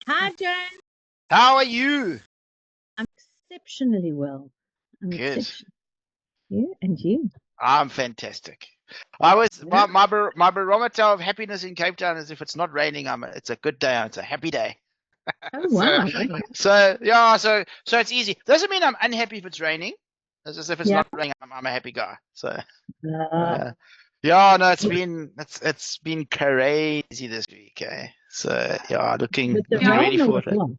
Hi, Jan. How are you? I'm exceptionally well. I'm Good. exceptional. You and you. I'm fantastic. I was Yeah. my barometer of happiness in Cape Town is if it's not raining, it's a good day. It's a happy day. Oh, So, wow. Okay. so yeah, so it's easy. Doesn't mean I'm unhappy if it's raining. It's just if it's Yeah. not raining, I'm a happy guy. So, Uh, uh, yeah, no, it's been crazy this week. Eh? So yeah, looking with the looking ready rain or for with it. what?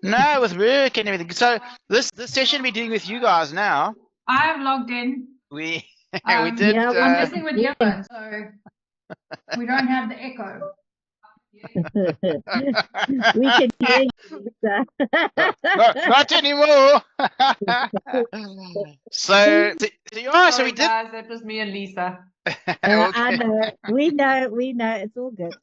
No, with work and everything. So this session we're doing with you guys now, I've logged in. we we Um, did. Yeah, I'm well, listening with earphones, so we don't have the echo. we can hear you. No, not anymore. So yeah, so Sorry, we did. guys, that was me and Lisa. I Okay. know. We know. It's all good.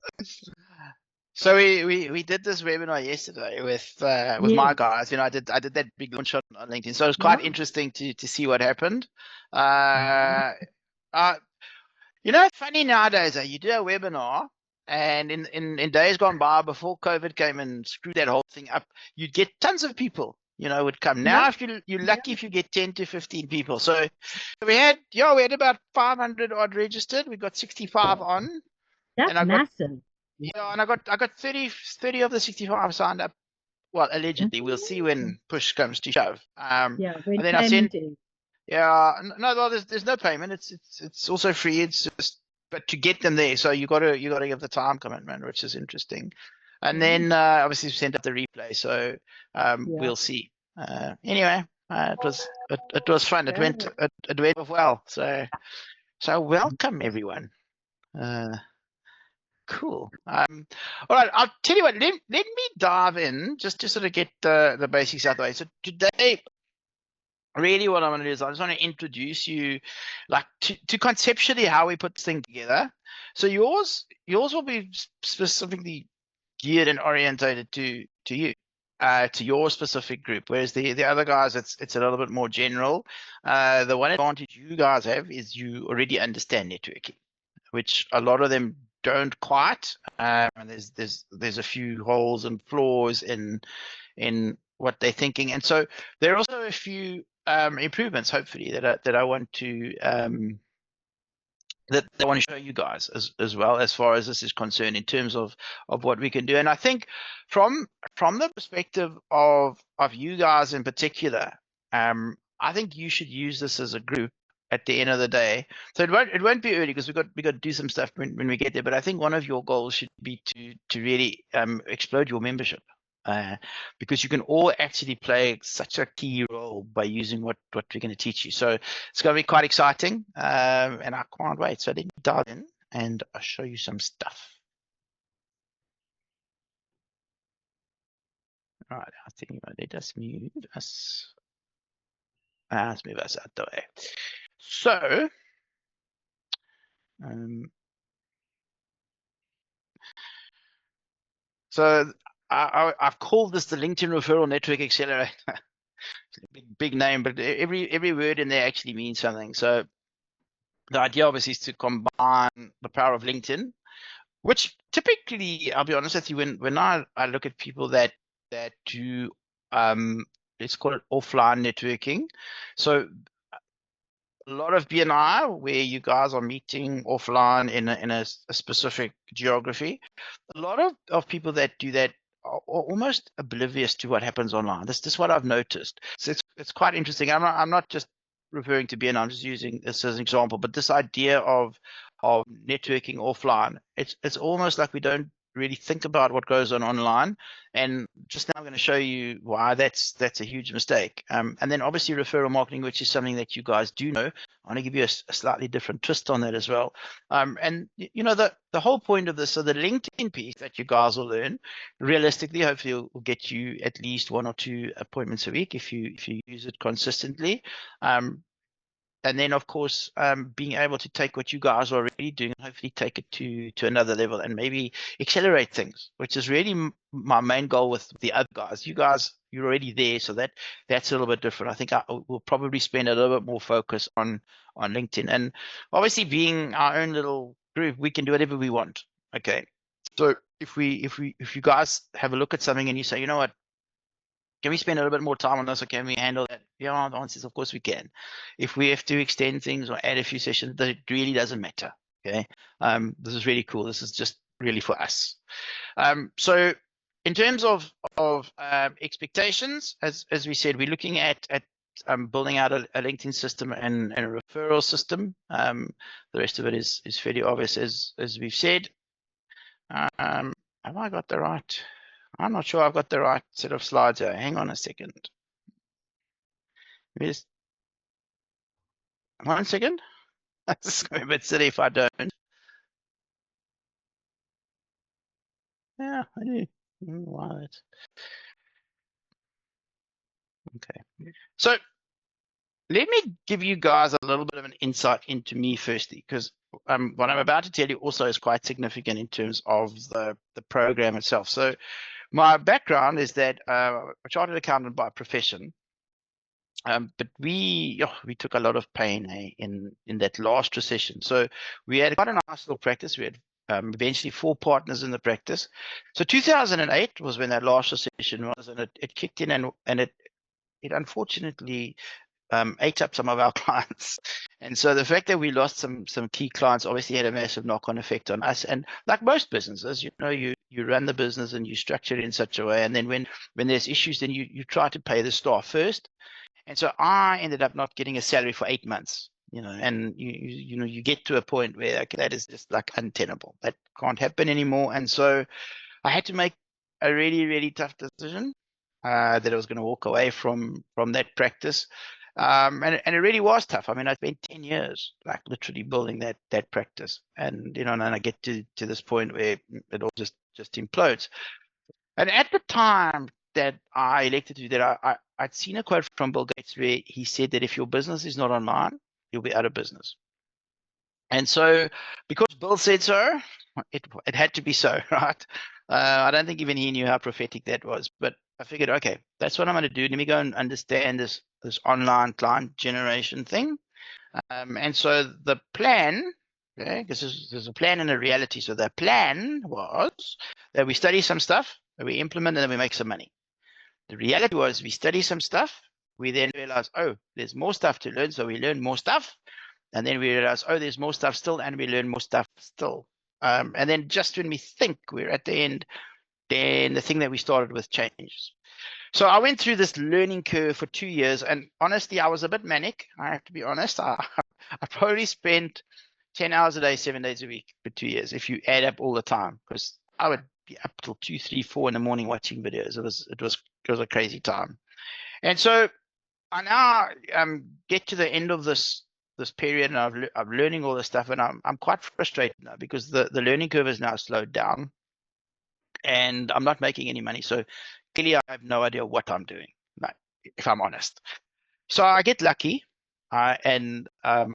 So we did this webinar yesterday with Yes. my guys. You know, I did that big launch on LinkedIn. So it was Yeah. quite interesting to see what happened. Uh, uh, it's funny nowadays. You do a webinar, and in days gone by, before COVID came and screwed that whole thing up, you'd get tons of people. Would come. Yeah. Now, if you're lucky if you get 10 to 15 people. So we had about 500 odd registered. We got 65 on, and That's I got massive. and I got 30 of the 65 signed up. Well, allegedly, we'll see when push comes to shove. Yeah, when And then I payment sent. is. Yeah, no, well, there's no payment. It's also free. It's just, but to get them there, so you gotta give the time commitment, which is interesting. And Yeah. then obviously we sent up the replay, so Yeah. we'll see. Anyway, it was fun. It Okay. went well. So welcome everyone. Cool. All right, I'll tell you what. Let me dive in just to sort of get the basics out of the way. So today, really what I'm going to do is I just want to introduce you like to conceptually how we put this thing together. So yours will be specifically geared and orientated to you, to your specific group, whereas the other guys it's a little bit more general. The one advantage you guys have is you already understand networking, which a lot of them don't quite. And there's a few holes and flaws in what they're thinking, and so there are also a few improvements, hopefully, that I want to that I want to show you guys as well, as far as this is concerned, in terms of what we can do. And I think from the perspective of you guys in particular, I think you should use this as a group at the end of the day. So it won't be early because we got to do some stuff when we get there. But I think one of your goals should be to really explode your membership. Because you can all actually play such a key role by using what we're going to teach you. So it's going to be quite exciting, and I can't wait. So let me dive in and I'll show you some stuff. All right, I think let us move us. Let's move us out the way. So, I've called this the LinkedIn Referral Network Accelerator. big name, but every word in there actually means something. So the idea obviously is to combine the power of LinkedIn, which typically, I'll be honest with you, when I look at people that do let's call it offline networking. So a lot of BNI, where you guys are meeting offline in a specific geography, a lot of people that do that are almost oblivious to what happens online. This is what I've noticed. So it's quite interesting. I'm not just referring to BNI. I'm just using this as an example. But this idea of networking offline, it's almost like we don't really think about what goes on online. And just now I'm going to show you why that's a huge mistake. And then obviously referral marketing, which is something that you guys do know. I want to give you a slightly different twist on that as well. And the whole point of this, so the LinkedIn piece that you guys will learn, realistically, hopefully will get you at least 1 or 2 appointments a week if you use it consistently. And then, of course, being able to take what you guys are already doing and hopefully take it to another level and maybe accelerate things, which is really my main goal with the other guys. You guys, you're already there, so that's a little bit different. I think we'll probably spend a little bit more focus on LinkedIn. And obviously, being our own little group, we can do whatever we want. Okay. So if you guys have a look at something and you say, you know what, can we spend a little bit more time on this, or can we handle that? Yeah, the answer is of course we can. If we have to extend things or add a few sessions, it really doesn't matter. Okay, this is really cool. This is just really for us. So in terms of expectations, as we said, we're looking at building out a LinkedIn system and a referral system. The rest of it is fairly obvious, as we've said. Have I got the right? I'm not sure I've got the right set of slides here. Hang on a second. Just 1 second. It's going to be a bit silly if I don't. Yeah, I do. Why that's okay. So let me give you guys a little bit of an insight into me firstly, because what I'm about to tell you also is quite significant in terms of the program itself. So my background is that I'm a chartered accountant by profession, but we took a lot of pain in that last recession. So we had quite a nice little practice. We had eventually 4 partners in the practice. So 2008 was when that last recession was, and it kicked in, and it unfortunately ate up some of our clients. And so the fact that we lost some key clients obviously had a massive knock-on effect on us. And like most businesses, you run the business and you structure it in such a way, and then when there's issues, then you try to pay the staff first. And so I ended up not getting a salary for 8 months, and you get to a point where, okay, that is just like untenable. That can't happen anymore. And so I had to make a really, really tough decision that I was going to walk away from that practice. And it really was tough. I mean, I spent 10 years like literally building that practice, and and I get to this point where it all just implodes. And at the time that I elected to do that, I'd seen a quote from Bill Gates where he said that if your business is not online, you'll be out of business. And so because Bill said so, it had to be so, right? I don't think even he knew how prophetic that was, but I figured, okay, that's what I'm going to do. Let me go and understand this online client generation thing. And so the plan, okay, because there's a plan and a reality. So the plan was that we study some stuff, that we implement, and then we make some money. The reality was we study some stuff, we then realize, oh, there's more stuff to learn, so we learn more stuff. And then we realize, oh, there's more stuff still, and we learn more stuff still. And then just when we think we're at the end, then the thing that we started with changes. So I went through this learning curve for 2 years, and honestly, I was a bit manic. I have to be honest. I probably spent 10 hours a day, 7 days a week for 2 years, if you add up all the time, because I would be up till 2, 3, 4 in the morning watching videos. It was a crazy time. And so I now get to the end of this period, and I'm learning all this stuff, and I'm quite frustrated now because the learning curve has now slowed down, and I'm not making any money. So clearly, I have no idea what I'm doing, if I'm honest. So I get lucky, and I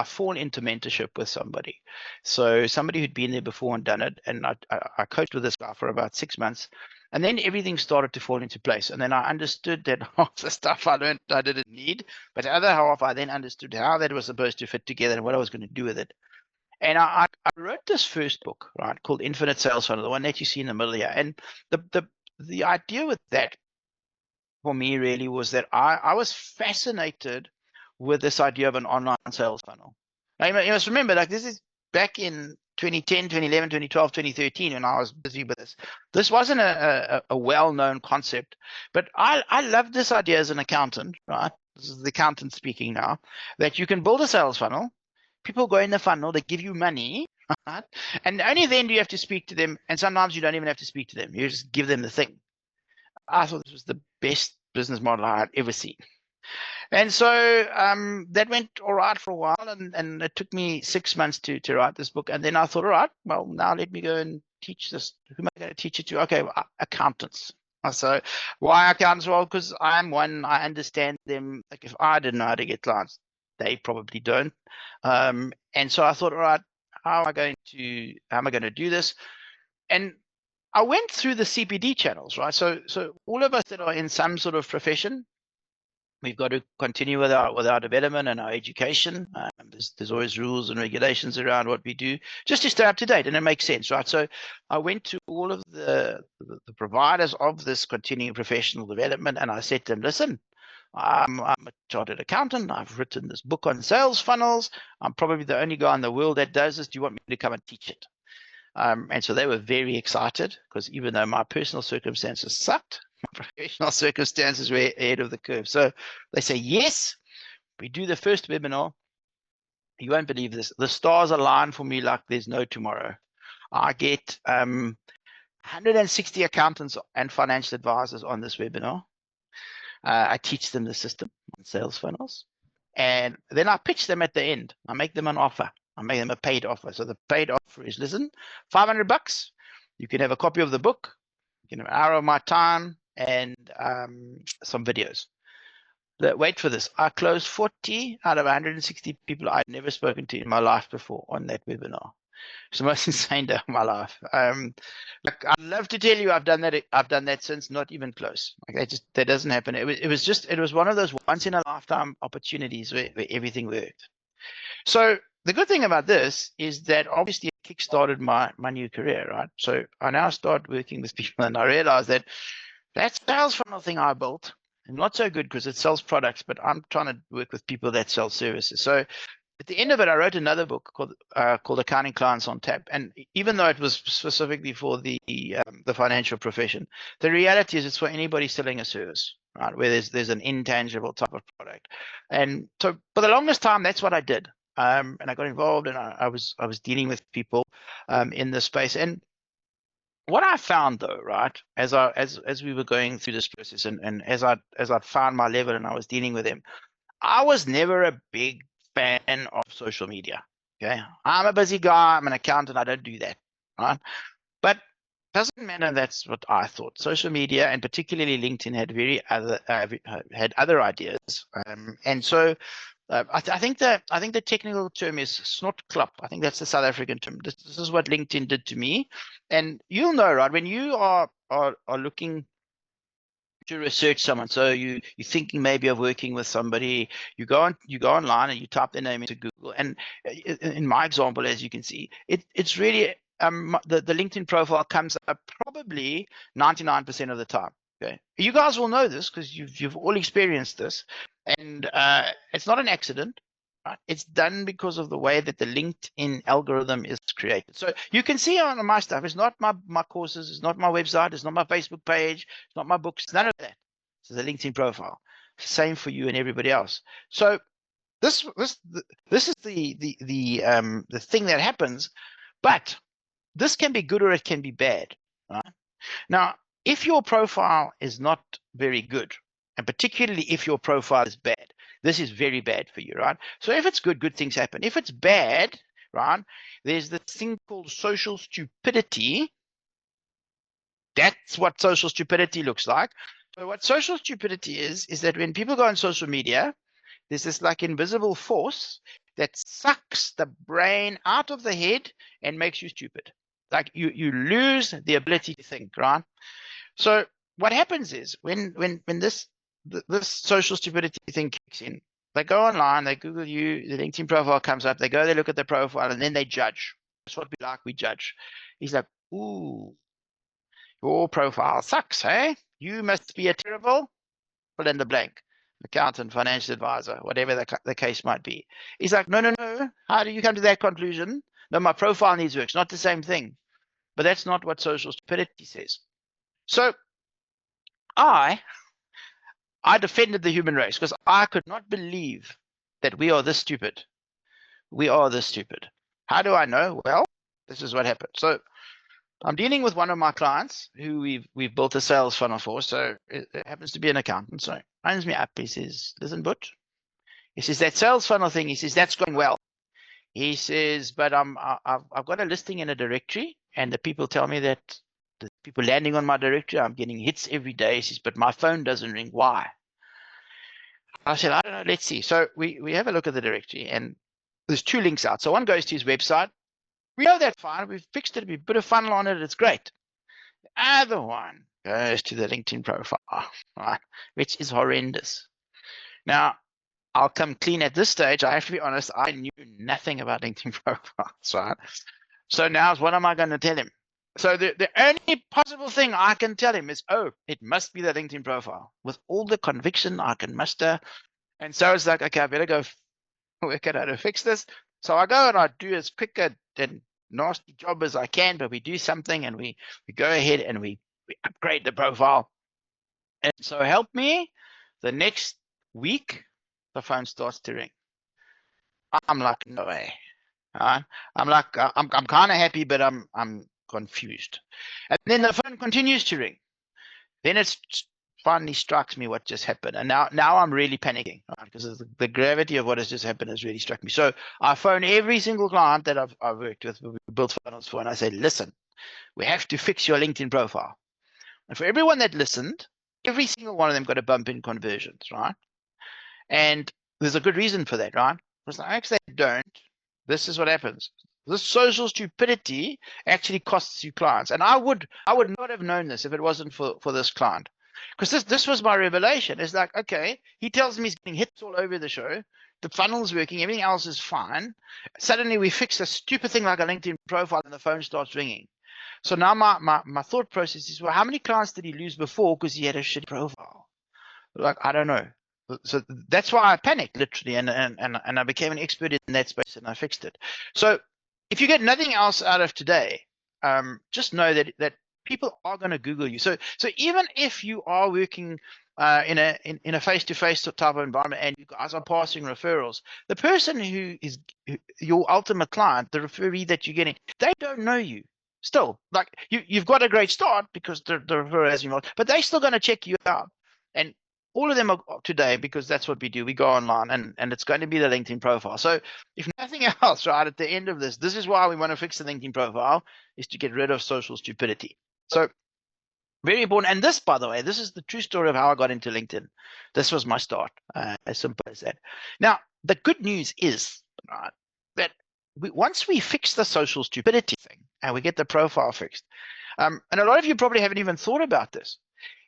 fall into mentorship with somebody. So somebody who'd been there before and done it, and I coached with this guy for about 6 months, and then everything started to fall into place. And then I understood that half the stuff I learned I didn't need, but the other half I then understood how that was supposed to fit together and what I was going to do with it. And I wrote this first book, right, called Infinite Sales Funnel, the one that you see in the middle here. And the idea with that for me really was that I was fascinated with this idea of an online sales funnel. Now, you must remember, like, this is back in 2010, 2011, 2012, 2013, when I was busy with this. This wasn't a well-known concept, but I loved this idea as an accountant, right? This is the accountant speaking now, that you can build a sales funnel. People go in the funnel, they give you money, right? And only then do you have to speak to them. And sometimes you don't even have to speak to them. You just give them the thing. I thought this was the best business model I had ever seen. And so that went all right for a while, and it took me 6 months to write this book. And then I thought, all right, well, now let me go and teach this. Who am I going to teach it to? Okay, well, accountants. So why accountants? Well, because I'm one, I understand them. Like, if I didn't know how to get clients, they probably don't. And so I thought, all right, how am I going to do this? And I went through the CPD channels, right? So all of us that are in some sort of profession, we've got to continue with our development and our education. there's always rules and regulations around what we do, just to stay up to date, and it makes sense, right? So I went to all of the providers of this continuing professional development, and I said to them, listen, I'm a chartered accountant. I've written this book on sales funnels. I'm probably the only guy in the world that does this. Do you want me to come and teach it? And so they were very excited, because even though my personal circumstances sucked, my professional circumstances were ahead of the curve. So they say, yes, we do the first webinar. You won't believe this. The stars align for me like there's no tomorrow. I get 160 accountants and financial advisors on this webinar. I teach them the system on sales funnels, and then I pitch them at the end. I make them an offer. I make them a paid offer. So the paid offer is, listen, $500. You can have a copy of the book. You can have an hour of my time and some videos. Wait for this. I closed 40 out of 160 people I'd never spoken to in my life before on that webinar. It's the most insane day of my life. Like, I'd love to tell you I've done that. I've done that since, not even close. Like, that doesn't happen. It was one of those once in a lifetime opportunities where everything worked. So the good thing about this is that obviously it kickstarted my new career, right? So I now start working with people, and I realize that sales funnel thing I built, and not so good because it sells products, but I'm trying to work with people that sell services. So at the end of it, I wrote another book called Accounting Clients on Tap. And even though it was specifically for the financial profession, the reality is it's for anybody selling a service, right? Where there's an intangible type of product. And so for the longest time, that's what I did. And I got involved, and I was dealing with people in this space. And what I found, though, right, as we were going through this process, and as I found my level and I was dealing with them, I was never a big fan of social media. Okay, I'm a busy guy. I'm an accountant. I don't do that, right? But it doesn't matter. That's what I thought. Social media, and particularly LinkedIn, had other ideas, and so I think the technical term is snortklap. I think that's the South African term. This is what LinkedIn did to me, and you'll know, right, when you are looking to research someone. So you're thinking maybe of working with somebody. You go online and you type their name into Google. And in my example, as you can see, it's really the LinkedIn profile comes up probably 99% of the time. Okay, you guys will know this because you've all experienced this, and it's not an accident. Right? It's done because of the way that the LinkedIn algorithm is created. So you can see on my stuff, it's not my courses, it's not my website, it's not my Facebook page, it's not my books, none of that. It's the LinkedIn profile. Same for you and everybody else. So this is the thing that happens, but this can be good or it can be bad. Right? Now, if your profile is not very good, and particularly if your profile is bad, this is very bad for you, right? So if it's good, good things happen. If it's bad, right, there's this thing called social stupidity. That's what social stupidity looks like. So what social stupidity is that when people go on social media, there's this like invisible force that sucks the brain out of the head and makes you stupid. Like you lose the ability to think, right? So what happens is when this social stupidity thing kicks in, they go online, they Google you, the LinkedIn profile comes up, they go, they look at the profile, and then they judge. That's what we like, we judge. He's like, ooh, your profile sucks, hey? You must be a terrible, fill in the blank, accountant, financial advisor, whatever the case might be. He's like, no. How do you come to that conclusion? No, my profile needs work. It's not the same thing. But that's not what social stupidity says. So I defended the human race because I could not believe that we are this stupid. We are this stupid. How do I know? Well, this is what happened. So I'm dealing with one of my clients who we've built a sales funnel for. So it happens to be an accountant. So he phones me up. He says, listen, Butch. He says, that sales funnel thing, he says, that's going well. He says, but I've got a listing in a directory, and the people tell me that the people landing on my directory, I'm getting hits every day. He says, but my phone doesn't ring. Why? I said, I don't know. Let's see. So we have a look at the directory, and there's two links out. So one goes to his website. We know that's fine. We've fixed it. We put a funnel on it. It's great. The other one goes to the LinkedIn profile, right, which is horrendous. Now, I'll come clean at this stage. I have to be honest, I knew nothing about LinkedIn profiles, right? So now what am I going to tell him? So the only possible thing I can tell him is, oh, it must be the LinkedIn profile with all the conviction I can muster. And so it's like, okay, I better go work out how to fix this. So I go and I do as quick and nasty job as I can, but we do something and we go ahead and we upgrade the profile. And so help me, the next week, the phone starts to ring. I'm like, no way. I'm like, I'm kind of happy, but I'm confused. And then the phone continues to ring. Then it finally strikes me what just happened. And now I'm really panicking, right? Because the gravity of what has just happened has really struck me. So I phone every single client that I've worked with, we built funnels for, and I say, listen, we have to fix your LinkedIn profile. And for everyone that listened, every single one of them got a bump in conversions, right? And there's a good reason for that, right? Because the actually don't, this is what happens. This social stupidity actually costs you clients. And I would not have known this if it wasn't for this client. Because this was my revelation. It's like, okay, he tells me he's getting hits all over the show. The funnel's working, everything else is fine. Suddenly we fix a stupid thing like a LinkedIn profile and the phone starts ringing. So now my thought process is, well, how many clients did he lose before because he had a shitty profile? Like, I don't know. So that's why I panicked literally, and I became an expert in that space, and I fixed it. So if you get nothing else out of today, just know that people are going to Google you. So even if you are working in a face-to-face type of environment and you guys are passing referrals, the person who is your ultimate client, the referee that you're getting, they don't know you. Still, like you've got a great start because the referrer has you, but they're still going to check you out. And all of them are today, because that's what we do. We go online and it's going to be the LinkedIn profile. So if nothing else, right, at the end of this is why we want to fix the LinkedIn profile, is to get rid of social stupidity. So very important. And this, by the way, this is the true story of how I got into LinkedIn. This was my start, as simple as that. Now, the good news is, right, that once we fix the social stupidity thing and we get the profile fixed, and a lot of you probably haven't even thought about this,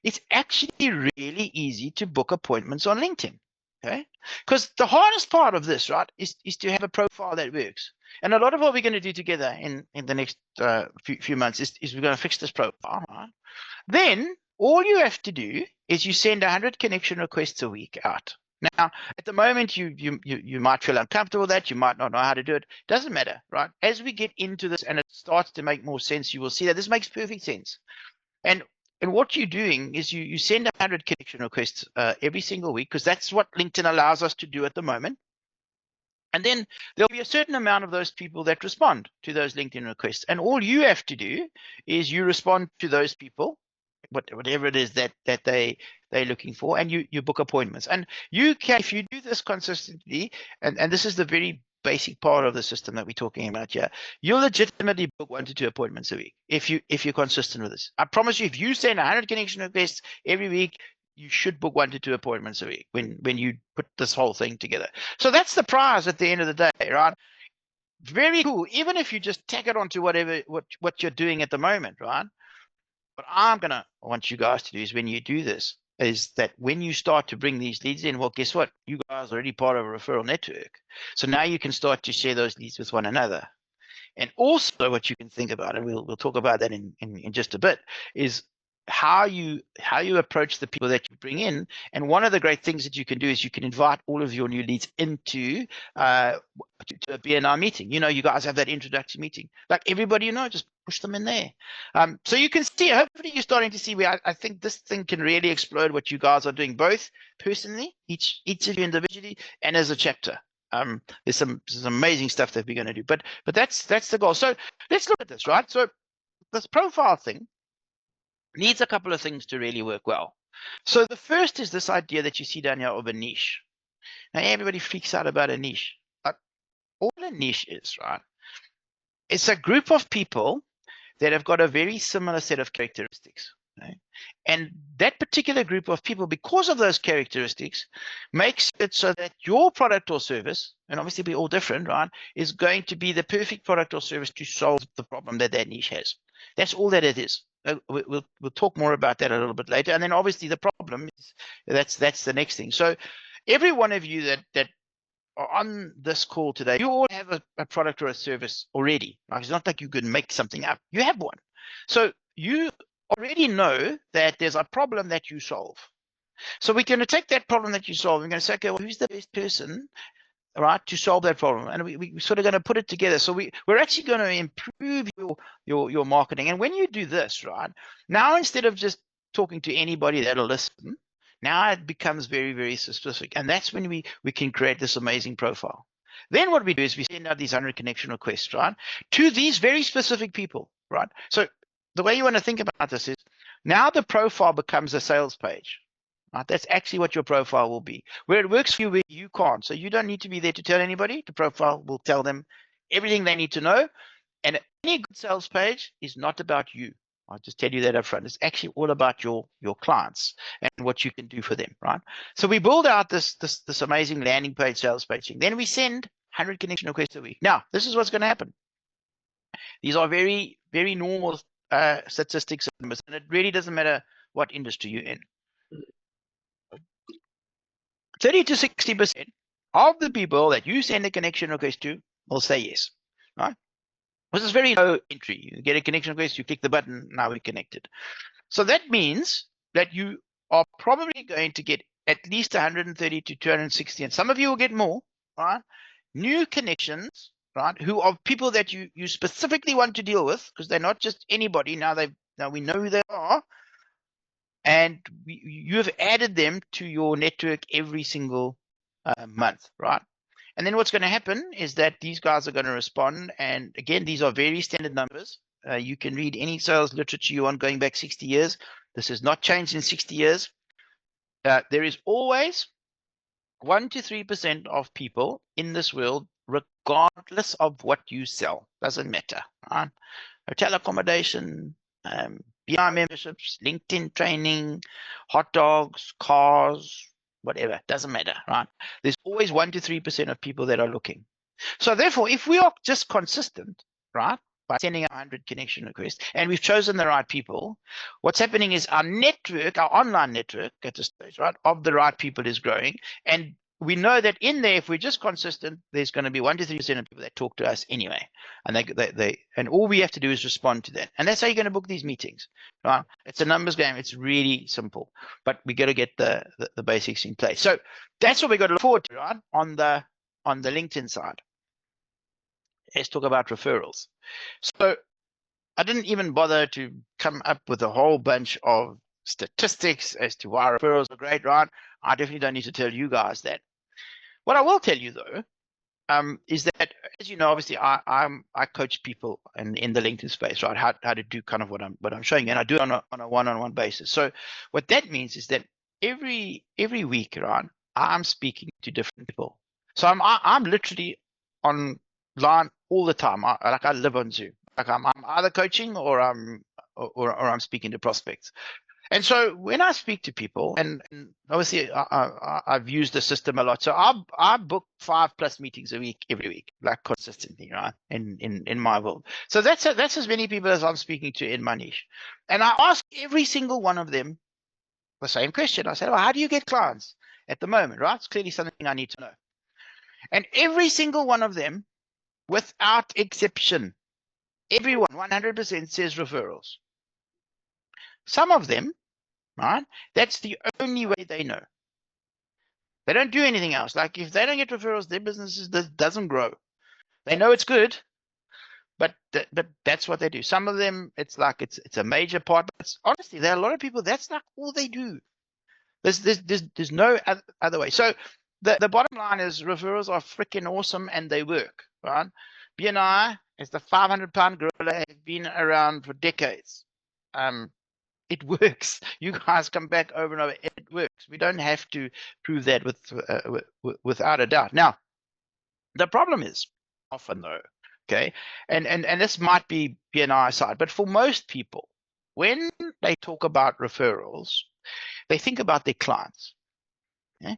it's actually really easy to book appointments on LinkedIn, okay? Because the hardest part of this, right, is to have a profile that works. And a lot of what we're going to do together in the next few months is we're going to fix this profile, right? Then all you have to do is you send 100 connection requests a week out. Now, at the moment, you might feel uncomfortable with that. You might not know how to do it. Doesn't matter, right? As we get into this and it starts to make more sense, you will see that this makes perfect sense. And what you're doing is you send 100 connection requests every single week, because that's what LinkedIn allows us to do at the moment. And then there'll be a certain amount of those people that respond to those LinkedIn requests. And all you have to do is you respond to those people, whatever it is that they're looking for, and you book appointments. And you can, if you do this consistently, and this is the very basic part of the system that we're talking about here, you'll legitimately book 1 to 2 appointments a week if you're consistent with this. I promise you, if you send 100 connection requests every week, you should book 1 to 2 appointments a week when you put this whole thing together. So that's the prize at the end of the day, right? Very cool. Even if you just tack it onto what you're doing at the moment, right? What I'm gonna want you guys to do is, when you do this, is that when you start to bring these leads in, well, guess what? You guys are already part of a referral network. So now you can start to share those leads with one another. And also what you can think about, and we'll talk about that in just a bit, is how you approach the people that you bring in. And one of the great things that you can do is you can invite all of your new leads into to a BNI meeting. You know, you guys have that introductory meeting. Like everybody, you know, just push them in there. So you can see, hopefully you're starting to see where I think this thing can really explode what you guys are doing, both personally, each of you individually, and as a chapter. There's some amazing stuff that we're going to do, but that's the goal. So let's look at this, right? So this profile thing needs a couple of things to really work well. So the first is this idea that you see down here of a niche. Now everybody freaks out about a niche. All a niche is, right, it's a group of people that have got a very similar set of characteristics. Right? And that particular group of people, because of those characteristics, makes it so that your product or service, and obviously we're all different, right, is going to be the perfect product or service to solve the problem that niche has. That's all that it is. We'll talk more about that a little bit later. And then obviously the problem is that's the next thing. So every one of you that are on this call today, you all have a product or a service already. Like, it's not like you can make something up. You have one. So you already know that there's a problem that you solve. So we're going to take that problem that you solve. We're going to say, okay, well, who's the best person, right, to solve that problem? And we're sort of going to put it together. So we're actually going to improve your marketing. And when you do this, right, now instead of just talking to anybody that'll listen, now it becomes very, very specific. And that's when we can create this amazing profile. Then what we do is we send out these 100 connection requests, right, to these very specific people, right? So the way you want to think about this is now the profile becomes a sales page. Right? That's actually what your profile will be. Where it works for you, where you can't. So you don't need to be there to tell anybody. The profile will tell them everything they need to know. And any good sales page is not about you. I'll just tell you that up front. It's actually all about your clients and what you can do for them, right? So we build out this amazing landing page, sales page thing. Then we send 100 connection requests a week. Now, this is what's going to happen. These are very, very normal statistics, and it really doesn't matter what industry you're in. 30 to 60% of the people that you send a connection request to will say yes, right? This is very low entry. You get a connection request, you click the button, now we're connected. So that means that you are probably going to get at least 130 to 260, and some of you will get more, right? New connections, right? Who are people that you specifically want to deal with, because they're not just anybody. Now we know who they are. And you have added them to your network every single month, right? And then what's going to happen is that these guys are going to respond. And again, these are very standard numbers. You can read any sales literature you want going back 60 years. This has not changed in 60 years. There is always 1 to 3% of people in this world, regardless of what you sell. Doesn't matter, right? Hotel accommodation, BNI memberships, LinkedIn training, hot dogs, cars, whatever, doesn't matter, right? There's always 1 to 3% of people that are looking. So therefore, if we are just consistent, right, by sending 100 connection requests, and we've chosen the right people, what's happening is our network, our online network at this stage, right, of the right people is growing. And we know that in there, if we're just consistent, there's going to be 1 to 3% of people that talk to us anyway, and and all we have to do is respond to that, and that's how you're going to book these meetings, right? It's a numbers game. It's really simple, but we got to get the basics in place. So that's what we got to look forward to, right? On the LinkedIn side, let's talk about referrals. So I didn't even bother to come up with a whole bunch of statistics as to why referrals are great, right? I definitely don't need to tell you guys that. What I will tell you though, is that, as you know, obviously I coach people in the LinkedIn space, right? How to do kind of what I'm showing you, and I do it on a one-on-one basis. So what that means is that every week, right, I'm speaking to different people. So I'm literally online all the time. I live on Zoom. Like I'm either coaching or I'm speaking to prospects. And so when I speak to people, and obviously I've used the system a lot, so I book 5+ meetings a week, every week, like consistently, right? In my world. So that's as many people as I'm speaking to in my niche. And I ask every single one of them the same question. I said, well, how do you get clients at the moment, right? It's clearly something I need to know. And every single one of them, without exception, everyone 100% says referrals. Some of them, right, that's the only way they know. They don't do anything else. Like if they don't get referrals, their business doesn't grow. They know it's good, but that's what they do. Some of them, it's like it's a major part. But honestly, there are a lot of people that's like all they do. There's no other way. So the bottom line is referrals are freaking awesome and they work, right? BNI is the 500-pound gorilla, has been around for decades. It works. You guys come back over and over. It works. We don't have to prove that without a doubt. Now, the problem is often though, okay, and this might be BNI side, but for most people, when they talk about referrals, they think about their clients. Okay?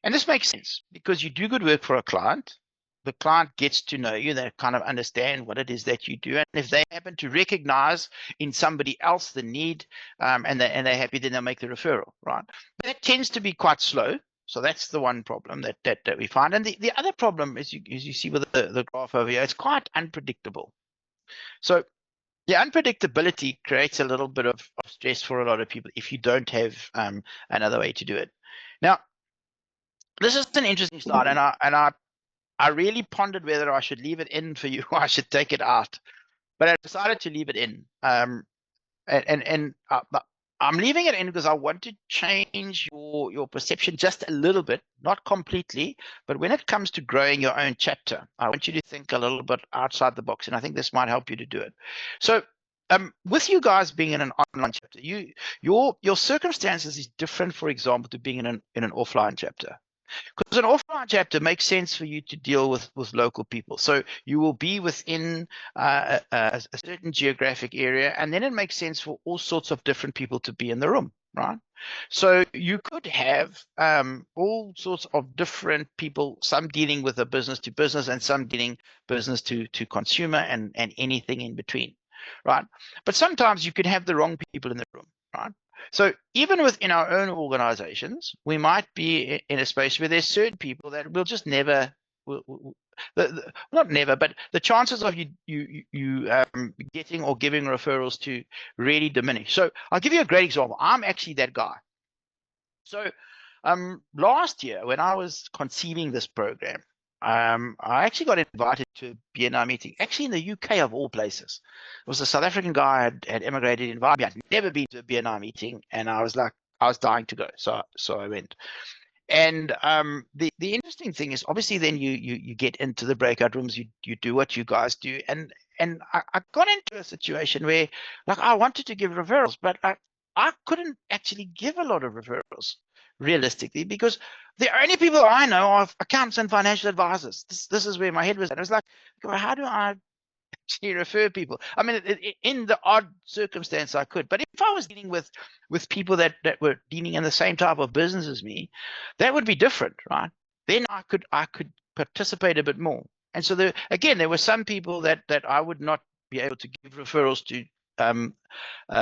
And this makes sense because you do good work for a client. The client gets to know you, they kind of understand what it is that you do. And if they happen to recognize in somebody else the need, and they're happy, then they'll make the referral, right? But that tends to be quite slow. So that's the one problem that we find. And the other problem is, you see with the graph over here, it's quite unpredictable. So the unpredictability creates a little bit of stress for a lot of people if you don't have another way to do it. Now, this is an interesting slide, and I really pondered whether I should leave it in for you or I should take it out, but I decided to leave it in. I'm leaving it in because I want to change your perception just a little bit, not completely, but when it comes to growing your own chapter, I want you to think a little bit outside the box, and I think this might help you to do it. So with you guys being in an online chapter, your circumstances is different, for example, to being in an offline chapter. Because an offline chapter makes sense for you to deal with local people. So you will be within a certain geographic area, and then it makes sense for all sorts of different people to be in the room, right? So you could have all sorts of different people, some dealing with a business to business and some dealing business to consumer and anything in between, right? But sometimes you could have the wrong people in the room, right? So even within our own organizations, we might be in a space where there's certain people that will just never, not never, but the chances of you getting or giving referrals to really diminish. So I'll give you a great example. I'm actually that guy. So last year when I was conceiving this program, I actually got invited to a BNI meeting, actually in the UK of all places. It was a South African guy had immigrated, invited me. I'd never been to a BNI meeting, and I was dying to go. So I went. And the interesting thing is, obviously, then you get into the breakout rooms, you do what you guys do, and I got into a situation where, like, I wanted to give referrals, but I couldn't actually give a lot of referrals realistically, because the only people I know are accountants and financial advisors. This is where my head was at. I was like, how do I actually refer people? I mean, in the odd circumstance I could, but if I was dealing with people that were dealing in the same type of business as me, that would be different, right? Then I could participate a bit more. And so there were some people that I would not be able to give referrals to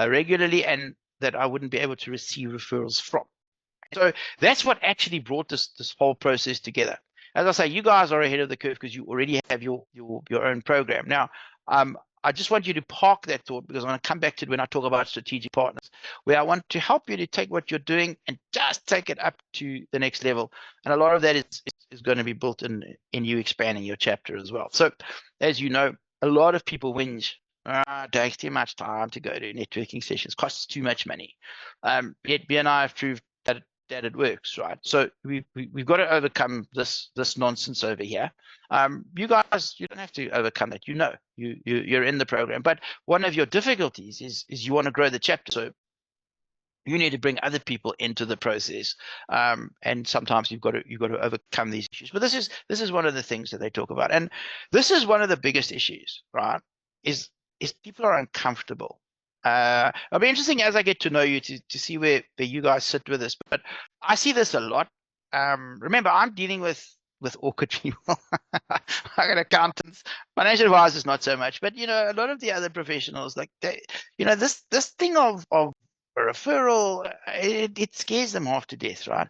regularly, and that I wouldn't be able to receive referrals from. So that's what actually brought this whole process together. As I say, you guys are ahead of the curve because you already have your own program. Now, I just want you to park that thought, because I'm going to come back to it when I talk about strategic partners, where I want to help you to take what you're doing and just take it up to the next level. And a lot of that is going to be built in you expanding your chapter as well. So as you know, a lot of people whinge, it takes too much time to go to networking sessions, costs too much money. Yet BNI have proved that it works, right? So we've got to overcome this nonsense over here. You guys, you don't have to overcome that. You're in the program, but one of your difficulties is you want to grow the chapter. So you need to bring other people into the process, and sometimes you've got to overcome these issues. But this is one of the things that they talk about, and this is one of the biggest issues, right? Is people are uncomfortable. It'll be interesting as I get to know you to see where you guys sit with this. But I see this a lot. Remember, I'm dealing with awkward people. I got accountants, financial advisors, not so much. But a lot of the other professionals, like this thing of a referral, it scares them half to death, right?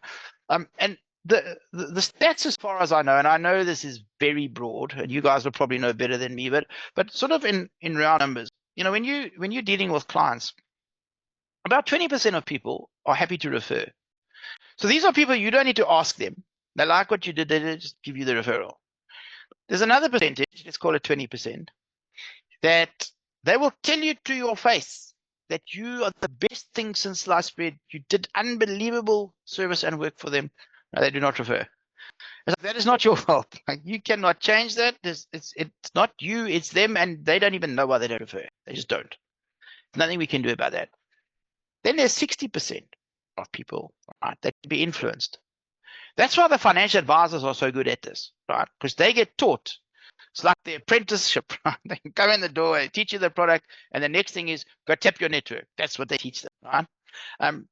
And the stats, as far as I know, and I know this is very broad, and you guys will probably know better than me, but sort of in round numbers. When you're dealing with clients, about 20% of people are happy to refer. So these are people you don't need to ask them. They like what you did, they just give you the referral. There's another percentage, let's call it 20%, that they will tell you to your face that you are the best thing since sliced bread. You did unbelievable service and work for them. No, they do not refer. That is not your fault. Like, you cannot change that. It's not you, it's them, and they don't even know why they don't refer. They just don't. There's nothing we can do about that. Then there's 60% of people, right, that can be influenced. That's why the financial advisors are so good at this, right? Because they get taught. It's like the apprenticeship, right? They can come in the door, they teach you the product, and the next thing is go tap your network. That's what they teach them, right?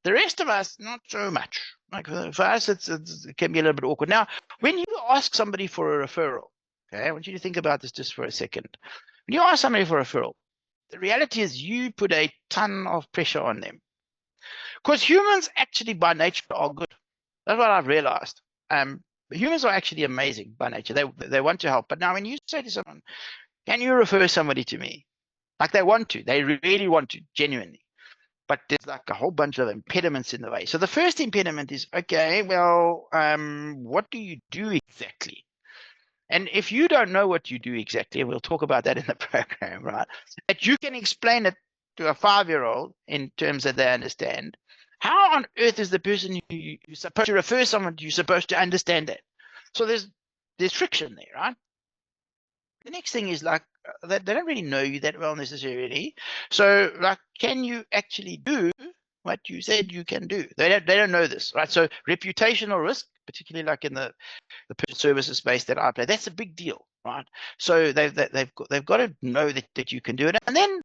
The rest of us, not so much. Like for us, it can be a little bit awkward. Now, when you ask somebody for a referral, okay, I want you to think about this just for a second. When you ask somebody for a referral, the reality is you put a ton of pressure on them. Because humans actually by nature are good. That's what I've realized. Humans are actually amazing by nature. They want to help. But now when you say to someone, can you refer somebody to me? Like they want to, they really want to, genuinely. But there's like a whole bunch of impediments in the way. So the first impediment is, okay, well, what do you do exactly? And if you don't know what you do exactly, and we'll talk about that in the program, right? That you can explain it to a 5-year-old in terms that they understand. How on earth is the person you're supposed to refer someone to, you're supposed to understand that? So there's friction there, right? The next thing is like they don't really know you that well necessarily. So like, can you actually do what you said you can do? They don't know this, right? So reputational risk, particularly like in the personal services space that I play, that's a big deal, right? So they've got to know that you can do it. And then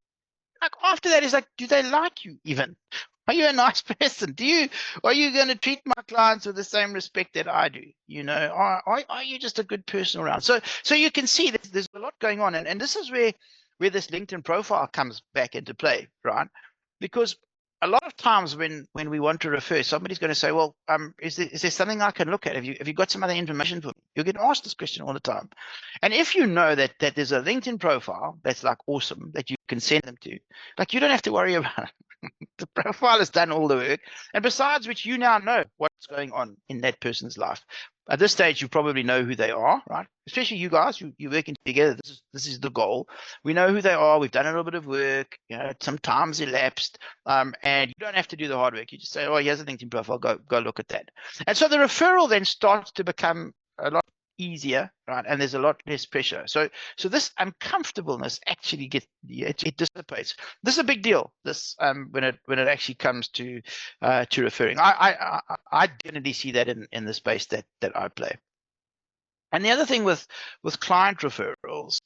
like after that is like, do they like you even? Are you a nice person? Are you going to treat my clients with the same respect that I do? You know, are you just a good person around? So you can see there's a lot going on, and this is where this LinkedIn profile comes back into play, right? Because a lot of times when we want to refer, somebody's going to say, well, is there something I can look at? Have you got some other information for me? You'll get asked this question all the time. And if you know that there's a LinkedIn profile that's like awesome that you can send them to, like you don't have to worry about it. The profile has done all the work. And besides which, you now know what's going on in that person's life. At this stage, you probably know who they are, right? Especially you guys, you're working together. This is the goal. We know who they are. We've done a little bit of work. You know, some time's elapsed, and you don't have to do the hard work. You just say, "Oh, here's a LinkedIn profile. Go look at that." And so the referral then starts to become a lot easier, right? And there's a lot less pressure. So this uncomfortableness actually it dissipates. This is a big deal. This when it actually comes to referring. I definitely see that in the space that I play. And the other thing with client referrals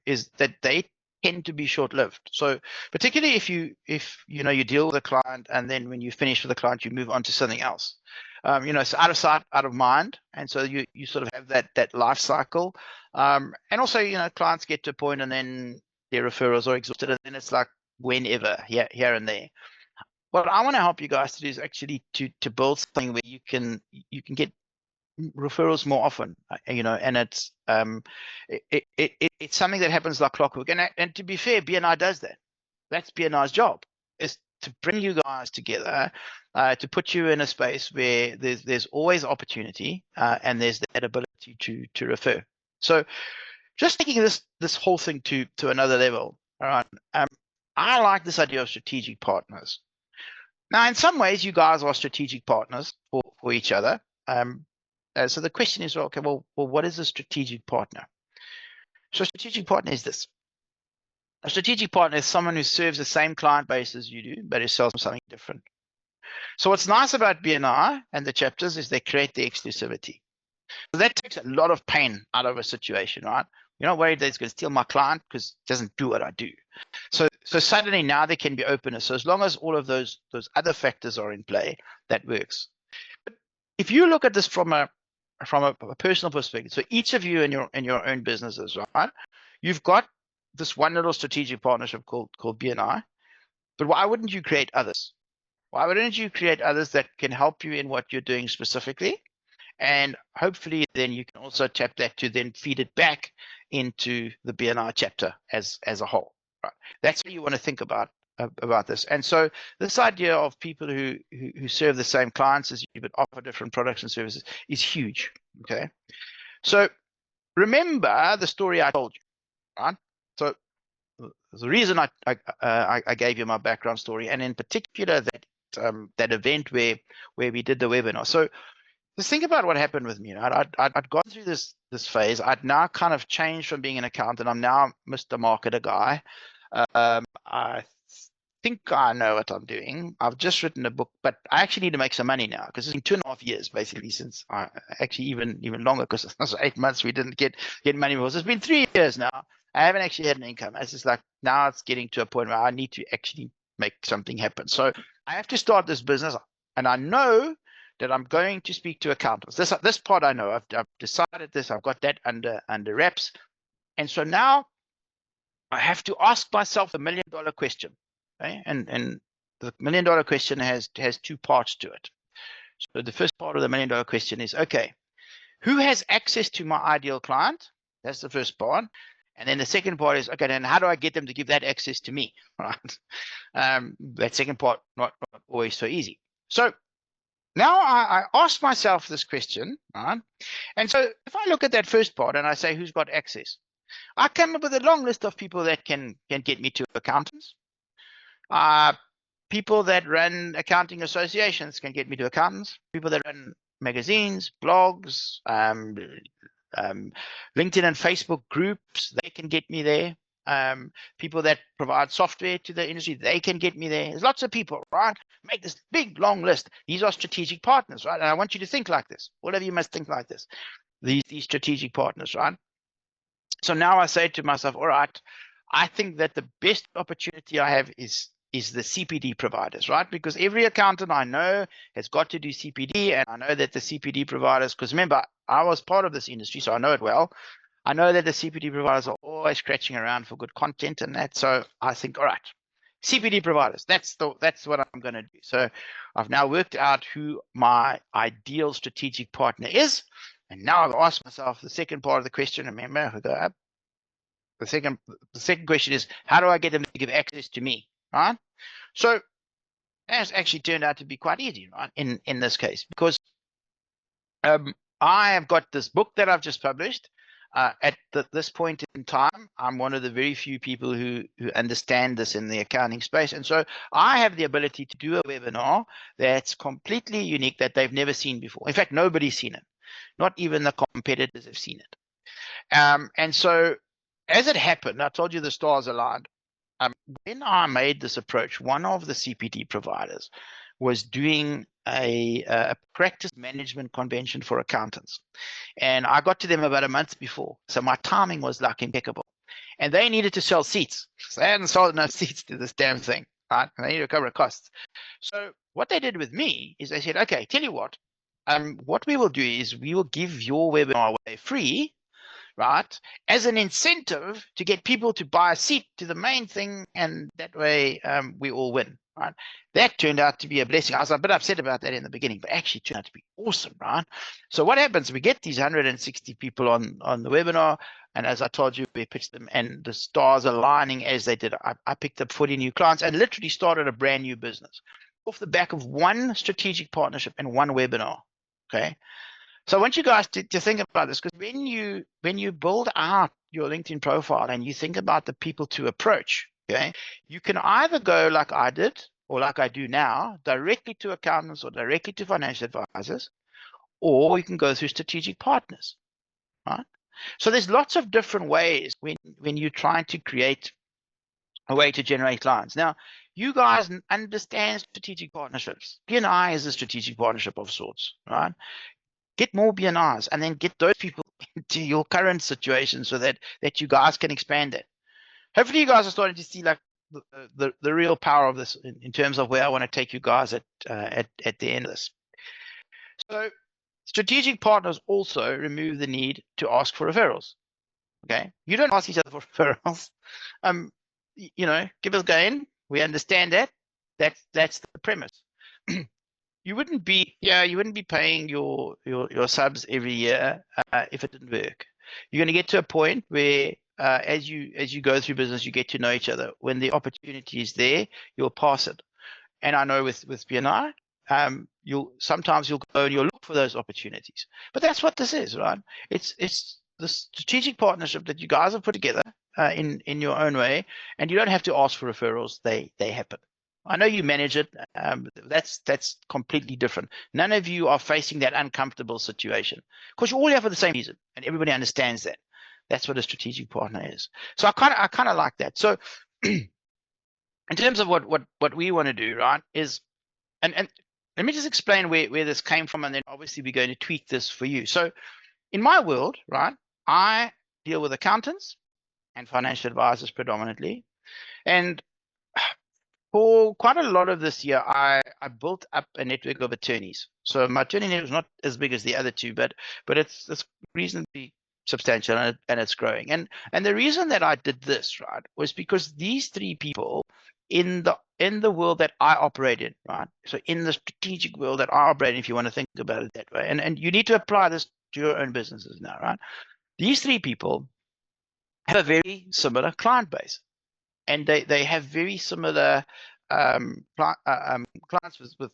is that they tend to be short-lived. So particularly if you know you deal with a client and then when you finish with a client you move on to something else. You know, it's out of sight, out of mind, and so you sort of have that life cycle. And also, you know, clients get to a point and then their referrals are exhausted, and then it's like whenever, here and there. What I want to help you guys to do is actually to build something where you can get referrals more often, you know, and it's it's something that happens like clockwork. And to be fair, BNI does that. That's BNI's job, is to bring you guys together, to put you in a space where there's always opportunity, and there's that ability to refer. So just taking this whole thing to another level, all right. I like this idea of strategic partners. Now, in some ways, you guys are strategic partners for each other. So the question is, okay, well, what is a strategic partner? So a strategic partner is this. A strategic partner is someone who serves the same client base as you do, but who sells something different. So what's nice about BNI and the chapters is they create the exclusivity. So that takes a lot of pain out of a situation, right? You're not worried that it's going to steal my client because it doesn't do what I do. So suddenly now there can be openness. So as long as all of those other factors are in play, that works. But if you look at this from a personal perspective, so each of you in your own businesses, right? You've got this one little strategic partnership called BNI, but why wouldn't you create others? Why wouldn't you create others that can help you in what you're doing specifically? And hopefully then you can also tap that to then feed it back into the BNI chapter as a whole. Right? That's what you want to think about this. And so this idea of people who serve the same clients as you but offer different products and services is huge. Okay. So remember the story I told you, right? So the reason I gave you my background story, and in particular that event where we did the webinar. So just think about what happened with me. I'd gone through this phase. I'd now kind of changed from being an accountant. I'm now Mr. Marketer guy. I think I know what I'm doing. I've just written a book, but I actually need to make some money now because it's been 2.5 years basically since I actually even longer because it was 8 months we didn't get money before. So it's been 3 years now. I haven't actually had an income. It's just like now it's getting to a point where I need to actually make something happen. So I have to start this business, and I know that I'm going to speak to accountants. This part I know. I've decided this. I've got that under wraps, and so now I have to ask myself the $1 million question. Okay? And the $1 million question has 2 parts to it. So the first part of the $1 million question is, okay, who has access to my ideal client? That's the first part. And then the second part is, okay, then how do I get them to give that access to me? Right? That second part, not always so easy. So now I ask myself this question, right? And so if I look at that first part and I say, who's got access? I come up with a long list of people that can get me to accountants. People that run accounting associations can get me to accountants. People that run magazines, blogs, LinkedIn and Facebook groups, they can get me there. People that provide software to the industry, they can get me there. There's lots of people, right? Make this big, long list. These are strategic partners, right? And I want you to think like this. All of you must think like this. These strategic partners, right? So now I say to myself, all right, I think that the best opportunity I have is the CPD providers, right? Because every accountant I know has got to do CPD, and I know that the CPD providers, because remember, I was part of this industry, so I know it well. I know that the CPD providers are always scratching around for good content and that. So I think, all right, CPD providers, that's what I'm going to do. So I've now worked out who my ideal strategic partner is. And now I've asked myself the second part of the question. Remember, we go up. The second question is, how do I get them to give access to me, right? So that's actually turned out to be quite easy, right? In this case, because I have got this book that I've just published. At this point in time, I'm one of the very few people who understand this in the accounting space. And so I have the ability to do a webinar that's completely unique, that they've never seen before. In fact, nobody's seen it. Not even the competitors have seen it. And so as it happened, I told you the stars aligned. When I made this approach, one of the CPD providers was doing a practice management convention for accountants. And I got to them about a month before. So my timing was like impeccable. And they needed to sell seats. So they hadn't sold enough seats to this damn thing, right? And they needed to cover costs. So what they did with me is they said, okay, tell you what we will do is we will give your webinar away free, right, as an incentive to get people to buy a seat to the main thing, and that way we all win, right? That turned out to be a blessing. I was a bit upset about that in the beginning, but actually turned out to be awesome, right? So what happens, we get these 160 people on the webinar, and as I told you, we pitched them, and the stars aligning as they did. I picked up 40 new clients and literally started a brand new business off the back of one strategic partnership and one webinar. Okay, so I want you guys to think about this, because when you build out your LinkedIn profile and you think about the people to approach, okay, you can either go like I did or like I do now, directly to accountants or directly to financial advisors, or you can go through strategic partners, right? So there's lots of different ways when you're trying to create a way to generate clients. Now, you guys understand strategic partnerships. BNI is a strategic partnership of sorts, right? Get more BNIs and then get those people into your current situation so that you guys can expand it. Hopefully you guys are starting to see like the real power of this in terms of where I want to take you guys at the end of this. So strategic partners also remove the need to ask for referrals. Okay, you don't ask each other for referrals. You know, give us gain. We understand that. That's the premise. You wouldn't be paying your subs every year if it didn't work. You're going to get to a point where as you go through business, you get to know each other. When the opportunity is there, you'll pass it. And I know with BNI, sometimes you'll go and you'll look for those opportunities. But that's what this is, right? It's the strategic partnership that you guys have put together in your own way, and you don't have to ask for referrals. They happen. I know you manage it. That's completely different. None of you are facing that uncomfortable situation because you're all here for the same reason, and everybody understands that. That's what a strategic partner is. So I kind of like that. So in terms of what we want to do, right, is and let me just explain where this came from, and then obviously we're going to tweak this for you. So in my world, right, I deal with accountants and financial advisors predominantly, and for quite a lot of this year, I built up a network of attorneys. So my attorney network is not as big as the other two, but it's reasonably substantial, and it's growing. And the reason that I did this, right, was because these three people in the in the world that I operate in, right? So in the strategic world that I operate in, if you want to think about it that way, and you need to apply this to your own businesses now, right? These three people have a very similar client base, and they have very similar clients with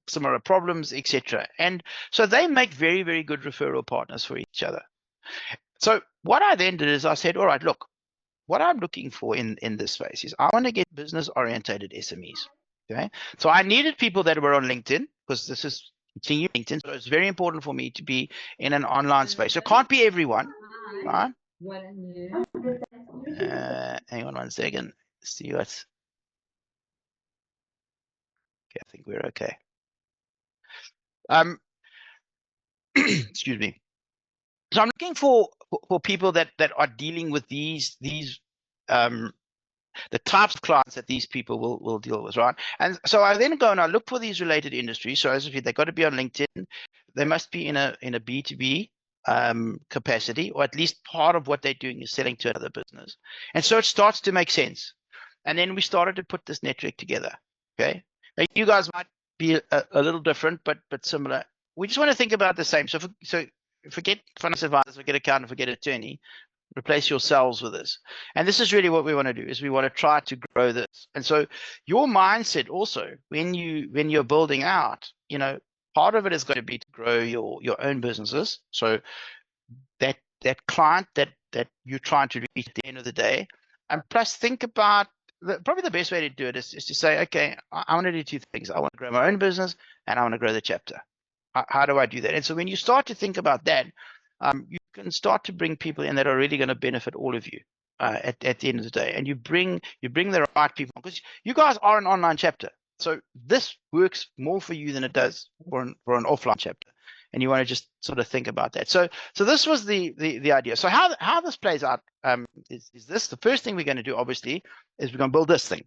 similar problems, etc. And so they make very, very good referral partners for each other. So what I then did is I said, all right, look, what I'm looking for in this space is I want to get business-oriented SMEs. Okay, so I needed people that were on LinkedIn, because this is teaching you LinkedIn, so it's very important for me to be in an online space. So it can't be everyone, right? Hang on one second. See what's. Okay, I think we're okay. Excuse me. So I'm looking for people that are dealing with these the types of clients that these people will deal with, right? And so I then go and I look for these related industries. So as if they've got to be on LinkedIn, they must be in a B2B capacity, or at least part of what they're doing is selling to another business. And so it starts to make sense. And then we started to put this network together. Okay, now you guys might be a little different, but similar. We just want to think about the same. So forget finance advisors, forget accountant, forget attorney. Replace yourselves with this. And this is really what we want to do, is we want to try to grow this. And so your mindset also, when you're building out, part of it is going to be to grow your own businesses. So that client that you're trying to reach at the end of the day, and plus think about probably the best way to do it is to say, okay, I want to do two things. I want to grow my own business and I want to grow the chapter. How do I do that? And so when you start to think about that, you can start to bring people in that are really going to benefit all of you at the end of the day. And you bring the right people, because you guys are an online chapter. So this works more for you than it does for an offline chapter. And you want to just sort of think about that. So this was the idea. So how this plays out is this. The first thing we're going to do, obviously, is we're going to build this thing.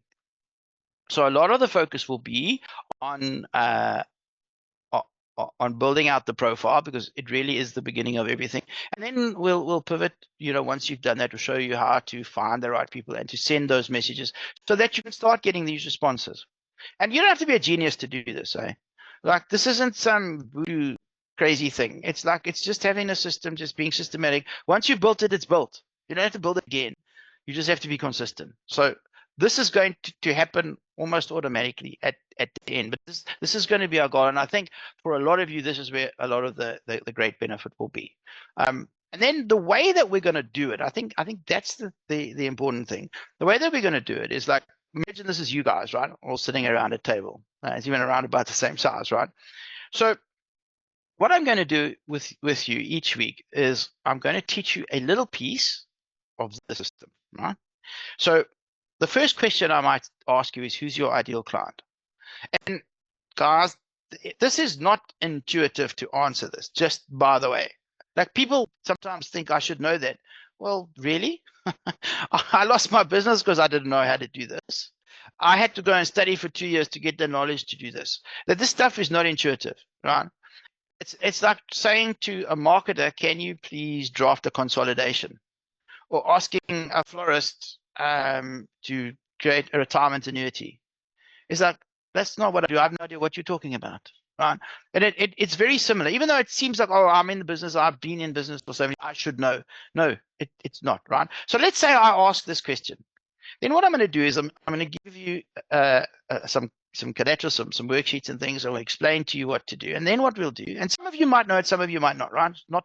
So a lot of the focus will be on building out the profile, because it really is the beginning of everything. And then we'll pivot, once you've done that, we'll show you how to find the right people and to send those messages so that you can start getting these responses. And you don't have to be a genius to do this, eh? Like, this isn't some voodoo crazy thing. It's just having a system, just being systematic. Once you've built it, it's built. You don't have to build it again. You just have to be consistent. So this is going to happen almost automatically at the end, but this is going to be our goal. And I think for a lot of you, this is where a lot of the great benefit will be. And then the way that we're going to do it, I think that's the important thing. The way that we're going to do it is, like, imagine this is you guys, right? All sitting around a table. It's even around about the same size, right? So what I'm going to do with you each week is I'm going to teach you a little piece of the system, right? So the first question I might ask you is, who's your ideal client? And guys, this is not intuitive to answer this, just by the way. Like, people sometimes think I should know that. Well, really? I lost my business because I didn't know how to do this. I had to go and study for 2 years to get the knowledge to do this. That this stuff is not intuitive, right? It's like saying to a marketer, can you please draft a consolidation? Or asking a florist to create a retirement annuity. It's like, that's not what I do. I have no idea what you're talking about, right? And it's very similar. Even though it seems like, oh, I'm in the business, I've been in business for so many, I should know. No, it's not, right? So let's say I ask this question. Then what I'm going to do is I'm going to give you some collateral, some worksheets and things. I'll explain to you what to do. And then what we'll do, and some of you might know it, some of you might not, right? Not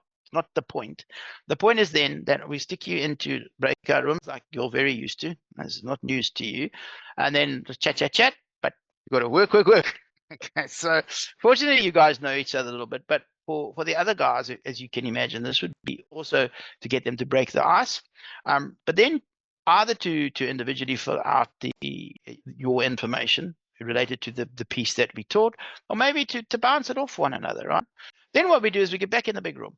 the point. The point is then that we stick you into breakout rooms like you're very used to. It's not news to you. And then just chat, but you've got to work. Okay, so fortunately you guys know each other a little bit, but for the other guys, as you can imagine, this would be also to get them to break the ice. But then either to individually fill out your information related to the piece that we taught, or maybe to bounce it off one another, right? Then what we do is we get back in the big room.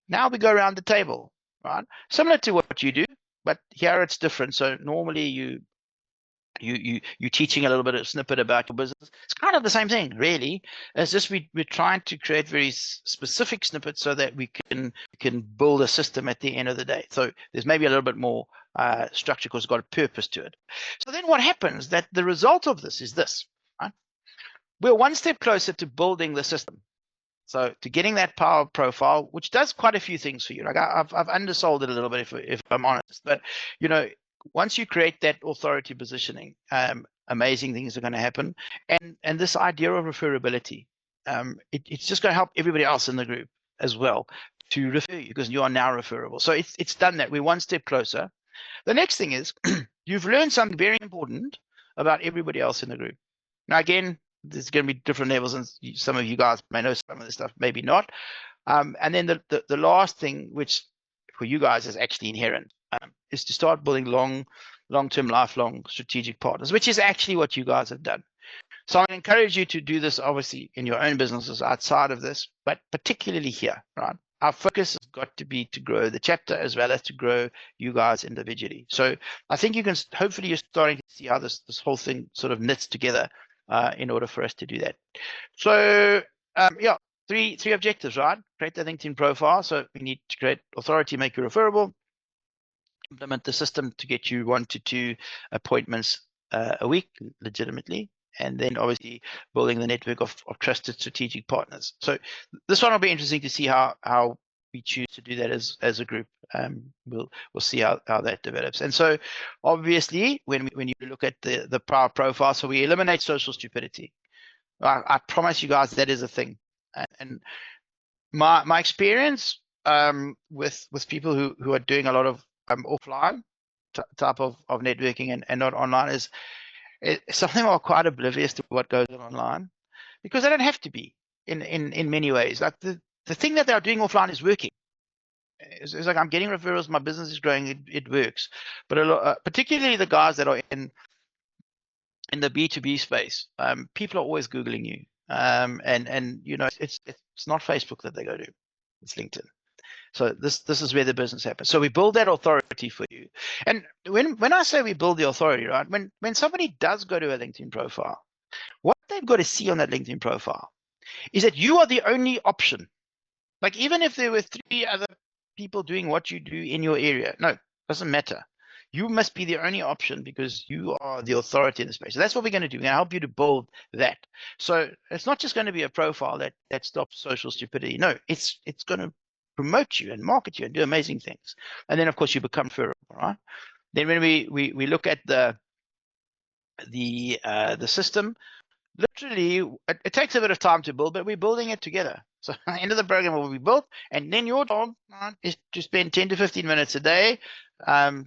Now we go around the table, right? Similar to what you do, but here it's different. So normally you're teaching a little bit of snippet about your business. It's kind of the same thing, really. It's just we're trying to create very specific snippets so that we can build a system at the end of the day. So there's maybe a little bit more structure because it's got a purpose to it. So then what happens, that the result of this is this, right? We're one step closer to building the system. So to getting that power profile, which does quite a few things for you. Like I've undersold it a little bit if I'm honest, but you know, once you create that authority positioning, amazing things are going to happen. And this idea of referability, it's just going to help everybody else in the group as well to refer you because you are now referable. So it's done that. We're one step closer. The next thing is you've learned something very important about everybody else in the group. Now, again, there's going to be different levels, and some of you guys may know some of this stuff, maybe not. And then the last thing, which for you guys is actually inherent, is to start building long-term, lifelong strategic partners, which is actually what you guys have done. So I encourage you to do this, obviously, in your own businesses outside of this, but particularly here, right? Our focus has got to be to grow the chapter as well as to grow you guys individually. So I think you can, hopefully you're starting to see how this whole thing sort of knits together in order for us to do that. So yeah, three objectives, right? Create the LinkedIn profile. So we need to create authority, make you referable, implement the system to get you 1 to 2 appointments a week legitimately, and then obviously building the network of trusted strategic partners. So this one will be interesting to see how we choose to do that as a group. We'll see how that develops. And so obviously when you look at the power profile, so we eliminate social stupidity. I promise you guys that is a thing. And my experience with people who are doing a lot of offline type of networking and not online is some of them are quite oblivious to what goes on online because they don't have to be in many ways. Like the thing that they're doing offline is working. It's like I'm getting referrals, my business is growing, it works. But a lot, particularly the guys that are in the B2B space, people are always Googling you. And you know, it's not Facebook that they go to, it's LinkedIn. So this is where the business happens. So we build that authority for you. And when I say we build the authority, right? When somebody does go to a LinkedIn profile, what they've got to see on that LinkedIn profile is that you are the only option. Like even if there were 3 other people doing what you do in your area, no, doesn't matter. You must be the only option because you are the authority in the space. So that's what we're going to do. We're going to help you to build that. So it's not just going to be a profile that stops social stupidity. No, it's going to promote you and market you and do amazing things. And then of course you become referable, right? Then when we look at the system, literally it takes a bit of time to build, but we're building it together. So at the end of the program will be built, and then your job is to spend 10 to 15 minutes a day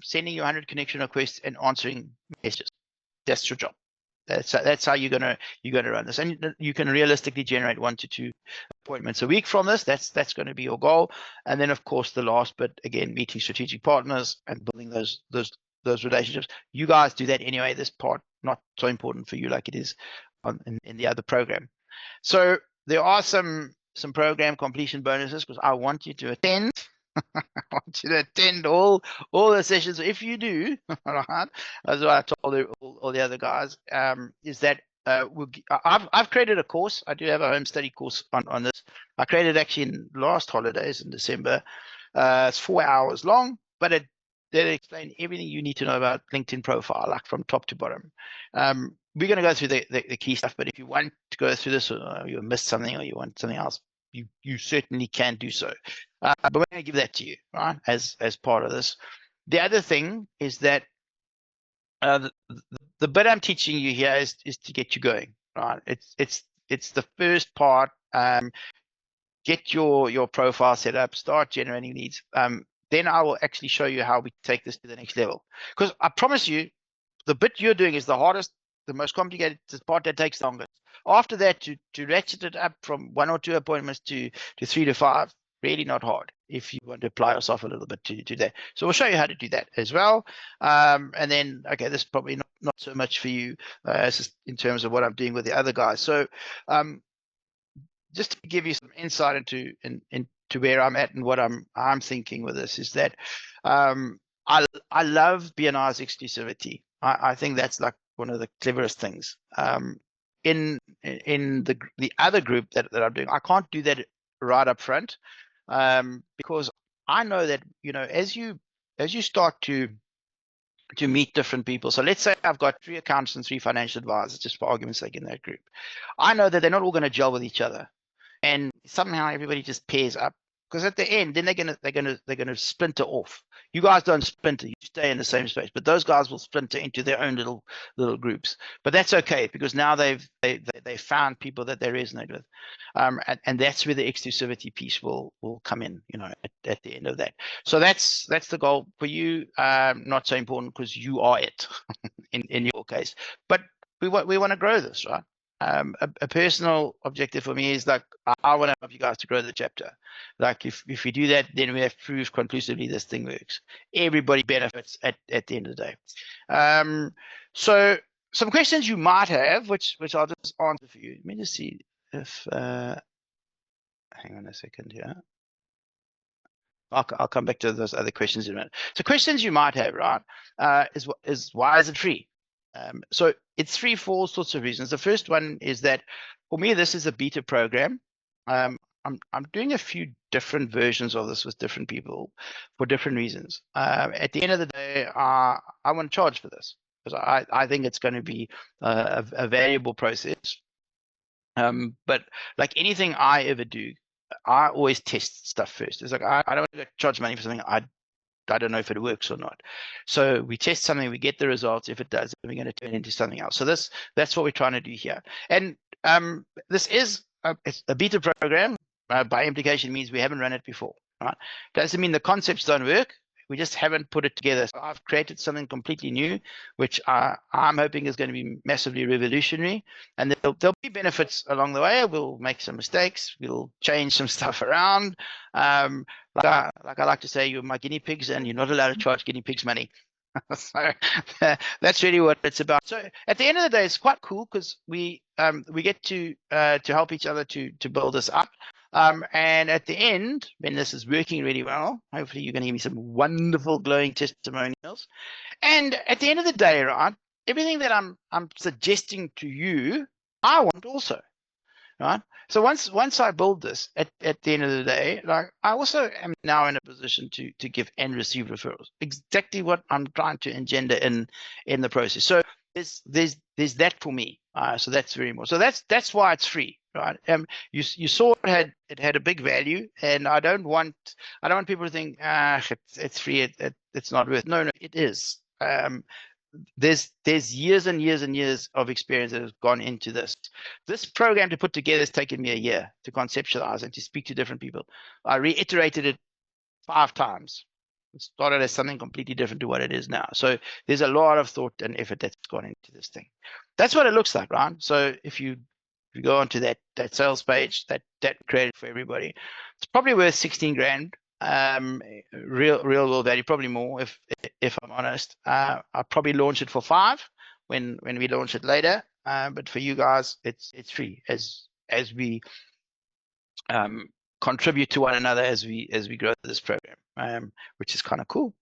sending you 100 connection requests and answering messages. That's your job. That's how you're gonna run this, and you can realistically generate 1 to 2 appointments a week from this. That's going to be your goal. And then of course the last bit, again, meeting strategic partners and building those relationships. You guys do that anyway. This part not so important for you like it is in the other program. So there are some program completion bonuses because I want you to attend. I want you to attend all the sessions. If you do, right, as I told all the other guys, is that I've created a course. I do have a home study course on this. I created actually in last holidays in December. It's 4 hours long, but it explains everything you need to know about LinkedIn profile, like from top to bottom. We're going to go through the key stuff, but if you want to go through this, or you missed something, or you want something else, you certainly can do so. But we're going to give that to you, right, as part of this. The other thing is that the bit I'm teaching you here is to get you going, right? It's the first part. Get your profile set up, start generating leads. Then I will actually show you how we take this to the next level. Because I promise you, the bit you're doing is the hardest, the most complicated, the part that takes longest. After that, to ratchet it up from 1 or 2 appointments to 3 to 5, really not hard if you want to apply yourself a little bit to do that. So we'll show you how to do that as well. And then, okay, this is probably not so much for you just in terms of what I'm doing with the other guys. So just to give you some insight into where I'm at and what I'm thinking with this is that I love BNI's exclusivity. I think that's like one of the cleverest things. In the other group that I'm doing, I can't do that right up front because I know that, you know, as you start to to meet different people. So let's say I've got 3 accountants and 3 financial advisors, just for argument's sake, in that group. I know that they're not all going to gel with each other, and somehow everybody just pairs up. Because at the end, then they're gonna splinter off. You guys don't splinter; you stay in the same space. But those guys will splinter into their own little groups. But that's okay, because now they found people that they resonate with, and that's where the exclusivity piece will come in. You know, at the end of that. So that's the goal for you. Not so important because you are it in your case. But we want to grow this, right? A personal objective for me is like I want to help you guys to grow the chapter. Like if we do that, then we have proved conclusively this thing works. Everybody benefits at the end of the day. So some questions you might have, which I'll just answer for you. Let me just see if hang on a second here. I'll come back to those other questions in a minute. So questions you might have, right? Is why is it free? So it's free for all sorts of reasons. The first one is that for me, this is a beta program. I'm doing a few different versions of this with different people for different reasons. At the end of the day, I want to charge for this because I think it's going to be a valuable process. But like anything I ever do, I always test stuff first. It's like I don't want to charge money for something I don't know if it works or not. So we test something, we get the results. If it does, then we're going to turn it into something else. So that's what we're trying to do here. And this is it's a beta program. By implication means we haven't run it before. Right? Doesn't mean the concepts don't work. We just haven't put it together. So I've created something completely new, which I'm hoping is going to be massively revolutionary. And there'll be benefits along the way. We'll make some mistakes. We'll change some stuff around. Like I like to say, you're my guinea pigs, and you're not allowed to charge guinea pigs money. So that's really what it's about. So at the end of the day, it's quite cool because we get to help each other to build this up. And at the end, when this is working really well, hopefully you're going to give me some wonderful glowing testimonials. And at the end of the day, right, everything that I'm suggesting to you, I want also. Right. So once I build this at the end of the day, like I also am now in a position to give and receive referrals. Exactly what I'm trying to engender in the process. So there's that for me. So that's very important. So that's why it's free, right? You saw it had a big value, and I don't want people to think it's free. It's not worth. No, it is. There's years and years and years of experience that has gone into this. This program to put together has taken me a year to conceptualize and to speak to different people. I reiterated it 5 times. It started as something completely different to what it is now. So there's a lot of thought and effort that's gone into this thing. That's what it looks like, right? So if you go onto that sales page that created for everybody, it's probably worth 16 grand. Real world value, probably more if I'm honest. I'll probably launch it for 5 when we launch it later. But for you guys, it's free as we contribute to one another as we grow this program, which is kind of cool.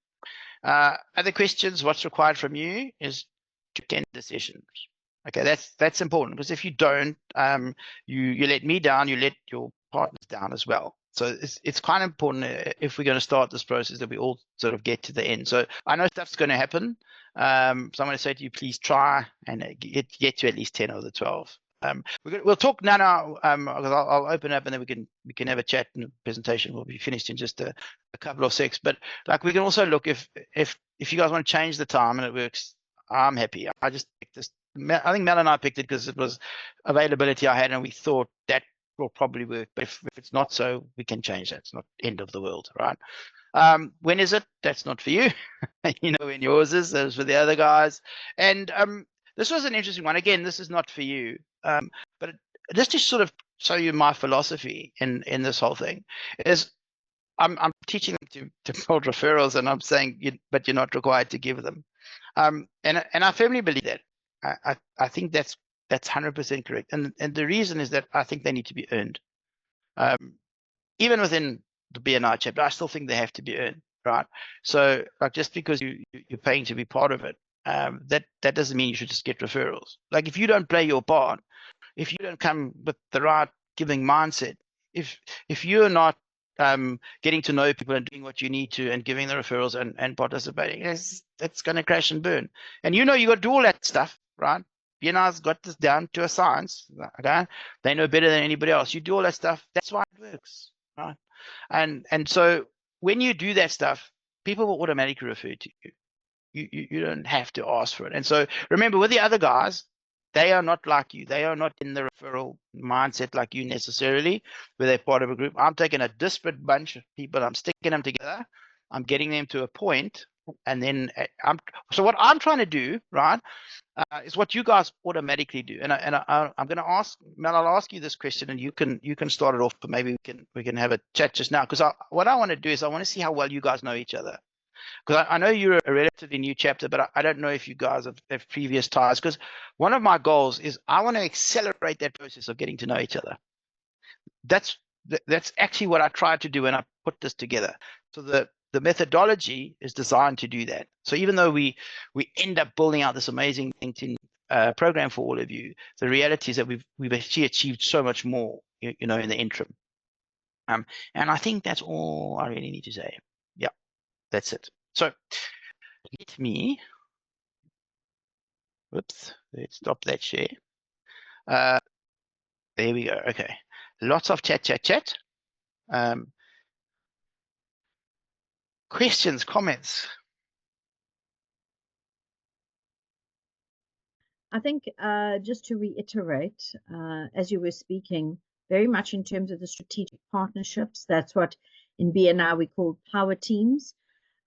Other questions? What's required from you is to attend the sessions. Okay, that's important because if you don't, you let me down, you let your partners down as well. So it's kind of important if we're going to start this process that we all sort of get to the end. So I know stuff's going to happen. So I'm going to say to you, please try and get to at least 10 of the 12. We'll talk now. I'll open up and then we can have a chat, and the presentation will be finished in just a couple of seconds. But like we can also look if you guys want to change the time and it works, I'm happy. I just picked this. I think Mel and I picked it because it was availability I had, and we thought that will probably work. But if it's not so, we can change that. It's not end of the world, right? When is it? That's not for you. You know when yours is. Those for the other guys. And this was an interesting one. Again, this is not for you. But just to sort of show you my philosophy in this whole thing is I'm teaching them to build referrals, and I'm saying, but you're not required to give them. And I firmly believe that. I think that's 100% correct. And the reason is that I think they need to be earned. Even within the BNI chapter, I still think they have to be earned, right? So like just because you're paying to be part of it, that doesn't mean you should just get referrals. Like if you don't play your part, if you don't come with the right giving mindset, if you're not getting to know people and doing what you need to and giving the referrals and participating, that's going to crash and burn. And you got to do all that stuff, right? BNI's got this down to a science. Okay, they know better than anybody else. You do all that stuff. That's why it works, right? And so when you do that stuff, people will automatically refer to you. You don't have to ask for it. And so remember, with the other guys, they are not like you. They are not in the referral mindset like you necessarily, where they're part of a group. I'm taking a disparate bunch of people. I'm sticking them together. I'm getting them to a point, and then so what I'm trying to do, right, is what you guys automatically do. And I'm going to ask Mel. I'll ask you this question, and you can start it off. But maybe we can have a chat just now, because what I want to do is I want to see how well you guys know each other. Because I know you're a relatively new chapter, but I don't know if you guys have previous ties. Because one of my goals is I want to accelerate that process of getting to know each other. That's actually what I tried to do when I put this together. So the methodology is designed to do that. So even though we end up building out this amazing LinkedIn program for all of you, the reality is that we've actually achieved so much more, in the interim. And I think that's all I really need to say. Yeah, that's it. So let me, whoops, let's stop that share. There we go. Okay, lots of chat. Questions, comments? I think just to reiterate, as you were speaking, very much in terms of the strategic partnerships, that's what in BNI we call power teams.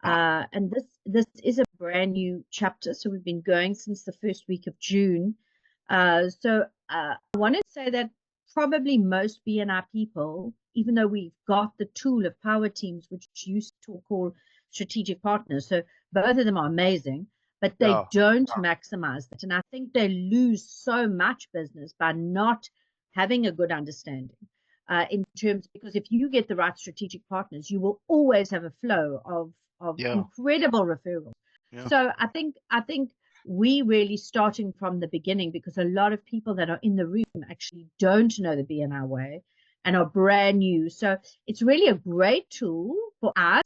And this is a brand new chapter. So we've been going since the first week of June. So I want to say that probably most BNI people, even though we've got the tool of power teams, which you call strategic partners, so both of them are amazing, but they don't maximize that. And I think they lose so much business by not having a good understanding in terms, because if you get the right strategic partners, you will always have a flow of incredible referrals. So I think we really starting from the beginning, because a lot of people that are in the room actually don't know the BNI way and are brand new. So it's really a great tool for us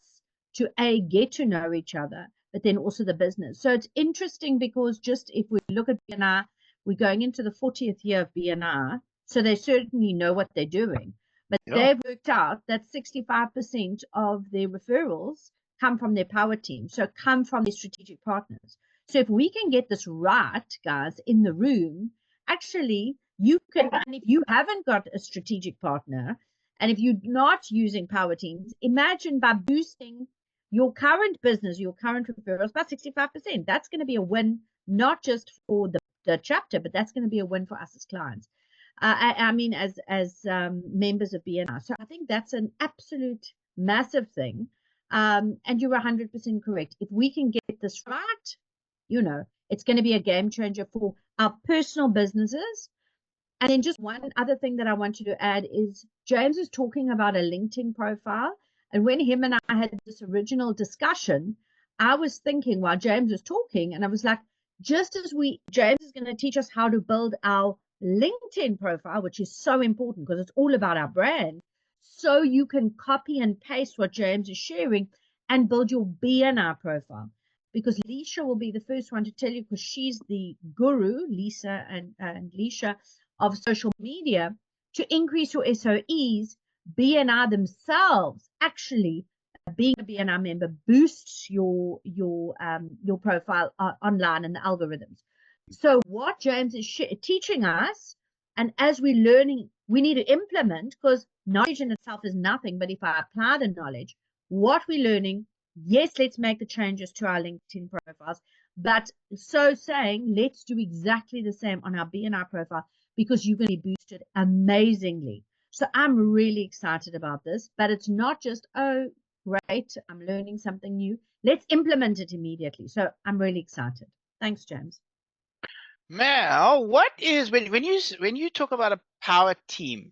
to get to know each other, but then also the business. So it's interesting because just if we look at BNI, we're going into the 40th year of BNI, so they certainly know what they're doing. But they've worked out that 65% of their referrals come from their power team, so come from their strategic partners. So if we can get this right, guys, in the room, actually you can, and if you haven't got a strategic partner, and if you're not using power teams, imagine by boosting your current business, your current referrals by 65%, that's going to be a win, not just for the chapter, but that's going to be a win for us as clients. I mean, as members of BNI. So I think that's an absolute massive thing. And you're 100% correct. If we can get this right, it's going to be a game changer for our personal businesses. And then just one other thing that I want you to add is James is talking about a LinkedIn profile. And when him and I had this original discussion, I was thinking while James was talking, and I was like, just as James is going to teach us how to build our LinkedIn profile, which is so important because it's all about our brand. So you can copy and paste what James is sharing and build your BNI profile. Because Leisha will be the first one to tell you, because she's the guru, Lisa and Leisha, of social media, to increase your SOEs. BNI themselves, actually, being a BNI member boosts your profile online and the algorithms. So what James is teaching us, and as we're learning, we need to implement, because knowledge in itself is nothing, but if I apply the knowledge, what we're learning, yes, let's make the changes to our LinkedIn profiles, but so saying, let's do exactly the same on our BNI profile, because you're going to be boosted amazingly. So I'm really excited about this, but it's not just, oh, great, I'm learning something new. Let's implement it immediately. So I'm really excited. Thanks, James. Mel, what is when you talk about a power team?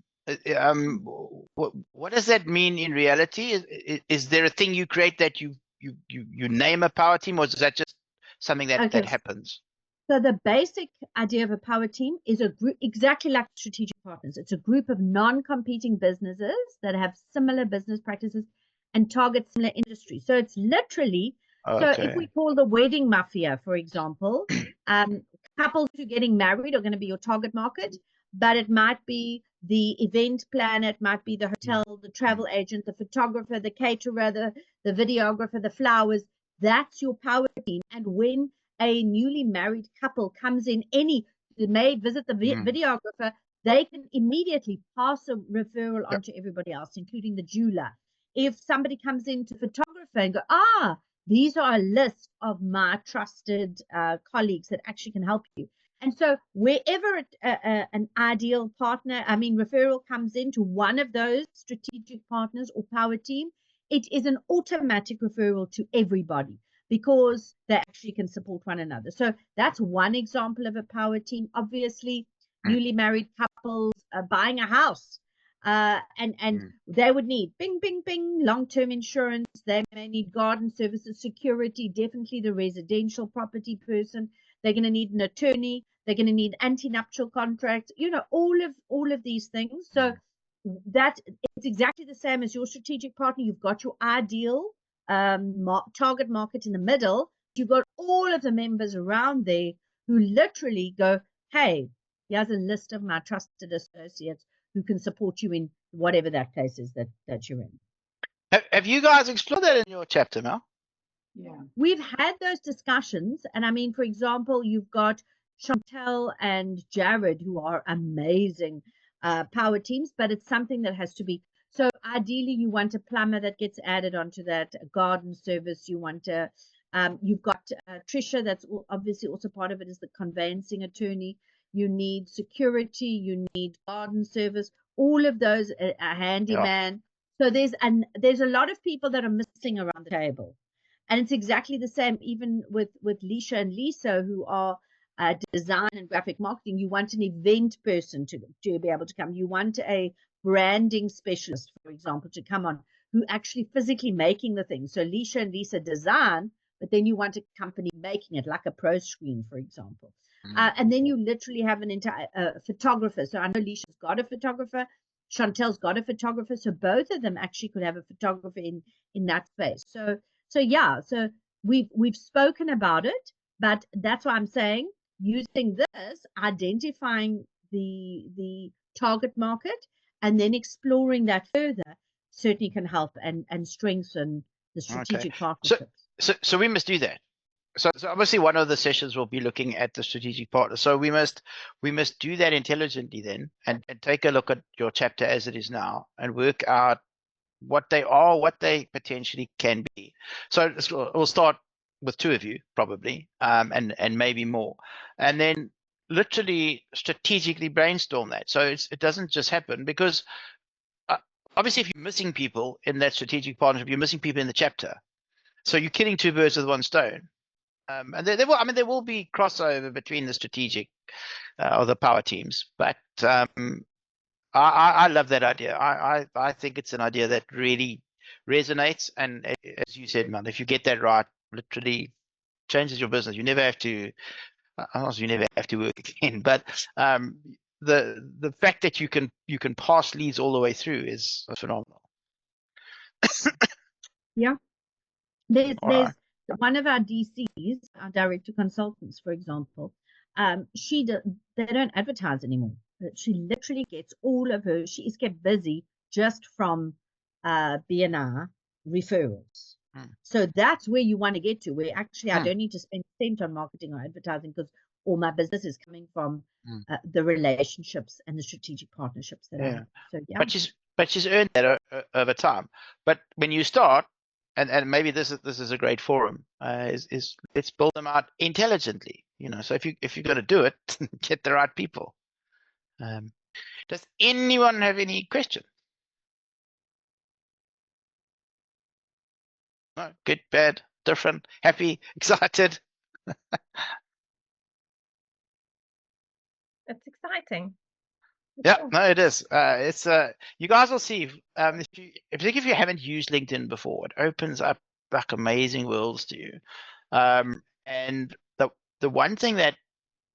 What does that mean in reality? Is there a thing you create that you name a power team, or is that just something that happens? So the basic idea of a power team is a group, exactly like strategic partners. It's a group of non-competing businesses that have similar business practices and target similar industries. So it's literally, so if we call the wedding mafia, for example, couples who are getting married are going to be your target market, but it might be the event planner, it might be the hotel, the travel agent, the photographer, the caterer, the videographer, the flowers. That's your power team. And when a newly married couple comes in, they may visit the videographer, they can immediately pass a referral on to everybody else, including the jeweler. If somebody comes into photographer and go, these are a list of my trusted colleagues that actually can help you. And so wherever an ideal partner, referral comes into one of those strategic partners or power team, it is an automatic referral to everybody, because they actually can support one another. So that's one example of a power team. Obviously, newly married couples buying a house, and they would need bing, long-term insurance. They may need garden services, security, definitely the residential property person. They're going to need an attorney. They're going to need anti-nuptial contracts, all of these things. So it's exactly the same as your strategic partner. You've got your ideal target market in the middle. You've got all of the members around there who literally go, hey, here's a list of my trusted associates who can support you in whatever that case is that you're in. Have you guys explored that in your chapter, Mel? Yeah, we've had those discussions, and for example, you've got Chantel and Jared, who are amazing power teams, but it's something that has to be. So ideally, you want a plumber that gets added onto that, a garden service. You want you've got Trisha, that's obviously also part of it, is the conveyancing attorney. You need security, you need garden service, all of those, a handyman. So there's a lot of people that are missing around the table. And it's exactly the same even with Leisha and Lisa, who are design and graphic marketing. You want an event person to be able to come. You want a branding specialist, for example, to come on, who actually physically making the thing. So Leisha and Lisa design, but then you want a company making it, like a Pro Screen, for example. And then you literally have an entire photographer. So I know Leisha's got a photographer, Chantel's got a photographer. So both of them actually could have a photographer in that space. So we've spoken about it, but that's why I'm saying, using this, identifying the target market and then exploring that further certainly can help and strengthen the strategic partnerships. So we must do that. So obviously one of the sessions will be looking at the strategic partner. So we must do that intelligently then, and take a look at your chapter as it is now and work out what they are, what they potentially can be. So we'll start with two of you probably, and maybe more, and then literally strategically brainstorm that. So it doesn't just happen, because obviously if you're missing people in that strategic partnership, you're missing people in the chapter. So you're killing two birds with one stone. And there will be crossover between the strategic or the power teams, but I love that idea. I think it's an idea that really resonates, and as you said, man, if you get that right, literally changes your business. You never have to, honestly, you never have to work again. But the fact that you can pass leads all the way through is phenomenal. Yeah, there's one of our DCs, our director consultants, for example. They don't advertise anymore. She literally gets all of her. She is kept busy just from BNI referrals. So that's where you want to get to, where actually I don't need to spend a cent on marketing or advertising, because all my business is coming from the relationships and the strategic partnerships that I have. So yeah. But she's earned that over time. But when you start, and maybe this is a great forum, is let's build them out intelligently. So if you're going to do it, get the right people. Does anyone have any question? No, good, bad, different, happy, excited? It's exciting. Yeah, no, it is. It's you guys will see. If you haven't used LinkedIn before, it opens up like amazing worlds to you. And the one thing that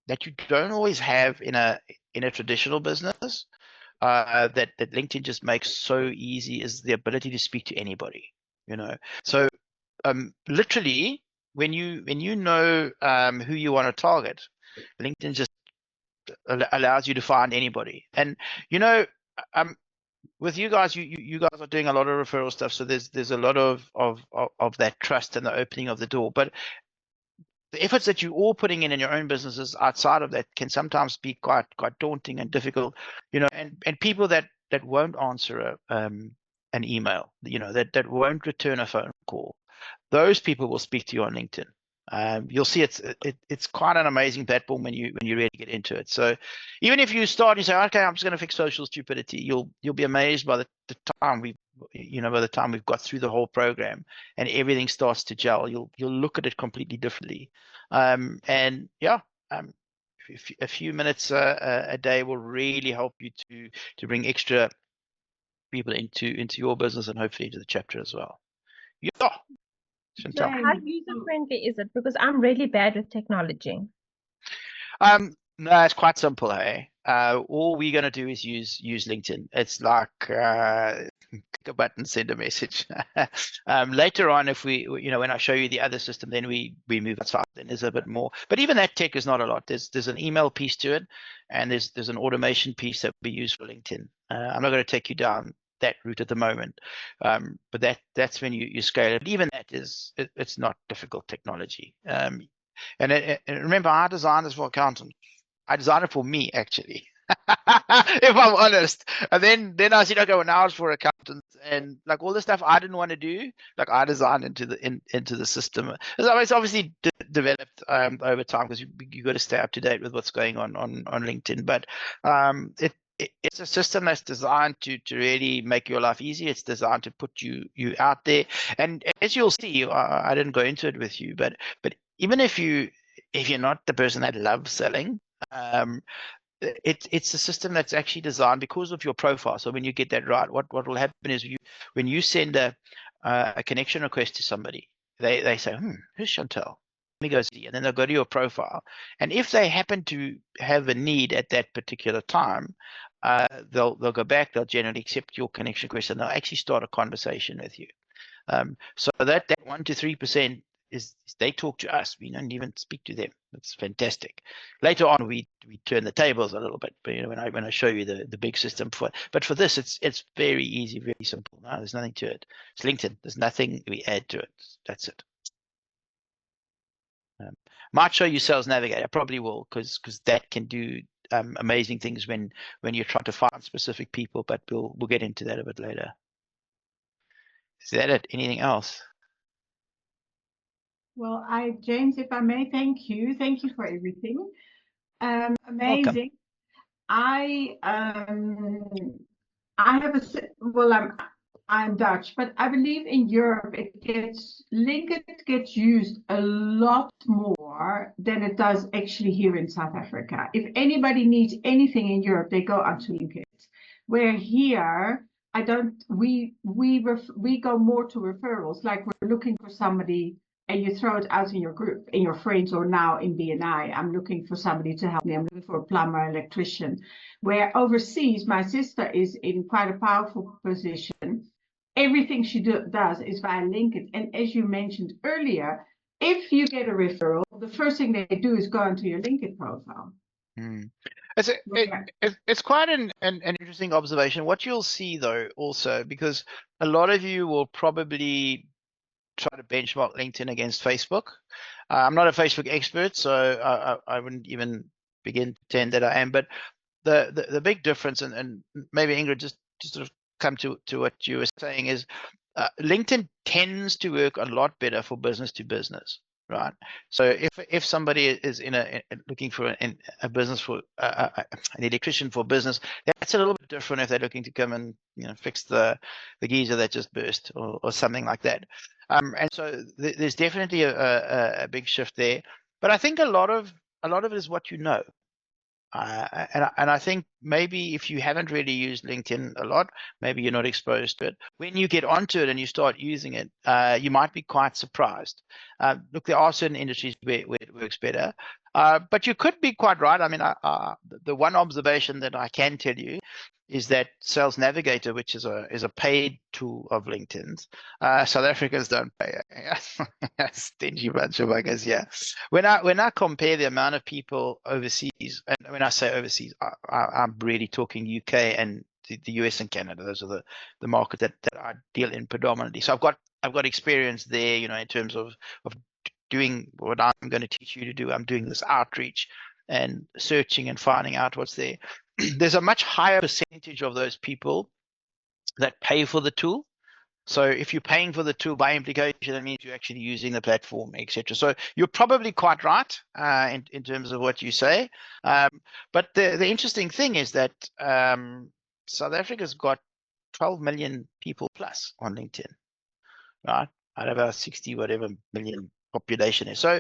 that you don't always have in a traditional business, that LinkedIn just makes so easy, is the ability to speak to anybody. So literally, when you know who you want to target, LinkedIn just allows you to find anybody. And with you guys, you guys are doing a lot of referral stuff, so there's a lot of that trust and the opening of the door. But the efforts that you're all putting in your own businesses outside of that can sometimes be quite daunting and difficult, and people that won't answer an email, that won't return a phone call, those people will speak to you on LinkedIn. You'll see it's quite an amazing platform when you really get into it. So even if you start and say, okay, I'm just going to fix social stupidity, you'll be amazed by the time by the time we've got through the whole program and everything starts to gel. You'll look at it completely differently. And yeah, a few minutes a day will really help you to bring extra people into your business and hopefully into the chapter as well. Yeah. So how user-friendly is it? Because I'm really bad with technology. No, it's quite simple, hey. All we're going to do is use LinkedIn. It's like click a button, send a message. Later on, if when I show you the other system, then we move outside. Then there's a bit more. But even that tech is not a lot. There's an email piece to it, and there's an automation piece that we use for LinkedIn. I'm not going to take you down that route at the moment, but that's when you scale it. But even that it's not difficult technology. And remember, I designed this for accountants. I designed it for me, actually, if I'm honest. And then I said, okay, well, now it's for accountants, and like all the stuff I didn't want to do, like I designed into the system. It's obviously developed over time, because you got to stay up to date with what's going on LinkedIn. But it's a system that's designed to really make your life easy. It's designed to put you out there. And as you'll see, I didn't go into it with you, but even if you're not the person that loves selling, it's a system that's actually designed because of your profile. So when you get that right, what will happen is when you send a connection request to somebody, they say, who's Chantel? Let me go see, and then they'll go to your profile. And if they happen to have a need at that particular time, they'll go back. They'll generally accept your connection request, and they'll actually start a conversation with you. So that 1 to 3% is they talk to us. We don't even speak to them. That's fantastic. Later on, we turn the tables a little bit. But when I show you the big system for this, it's very easy, very simple. No, there's nothing to it. It's LinkedIn. There's nothing we add to it. That's it. Might show you Sales Navigator. Probably will, because that can do amazing things when you're trying to find specific people. But we'll get into that a bit later. Is that it? Anything else? Well, James, if I may, thank you. Thank you for everything. Amazing. Welcome. I have I'm Dutch, but I believe in Europe LinkedIn gets used a lot more than it does actually here in South Africa. If anybody needs anything in Europe, they go onto LinkedIn. Where here, we go more to referrals, like we're looking for somebody and you throw it out in your group, in your friends, or now in BNI, I'm looking for somebody to help me. I'm looking for a plumber, electrician. Where overseas, my sister is in quite a powerful position. Everything she does is via LinkedIn. And as you mentioned earlier, if you get a referral, the first thing they do is go onto your LinkedIn profile. It's quite an interesting observation. What you'll see, though, also, because a lot of you will probably try to benchmark LinkedIn against Facebook. I'm not a Facebook expert, so I wouldn't even begin to pretend that I am. But the big difference, and maybe Ingrid just sort of come to what you were saying, is LinkedIn tends to work a lot better for business to business, right? So if somebody is looking for a business for an electrician for business, that's a little bit different if they're looking to come and fix the geyser that just burst or something like that. And so there's definitely a big shift there. But I think a lot of it is what you know. And I think maybe if you haven't really used LinkedIn a lot, maybe you're not exposed to it. When you get onto it and you start using it, you might be quite surprised. Look, there are certain industries where it works better, but you could be quite right. I mean, the one observation that I can tell you is that Sales Navigator, which is a paid tool of LinkedIn's, South Africans don't pay. Stingy bunch of buggers. Yeah. When I compare the amount of people overseas, and when I say overseas, I'm really talking UK and the US and Canada. Those are the market that I deal in predominantly. So I've got experience there, you know, in terms of doing what I'm going to teach you to do. I'm doing this outreach and searching and finding out what's there. There's a much higher percentage of those people that pay for the tool. So if you're paying for the tool, by implication, that means you're actually using the platform, etc. So you're probably quite right in terms of what you say. But the interesting thing is that South Africa's got 12 million people plus on LinkedIn, right? Out of our 60 whatever million population is. So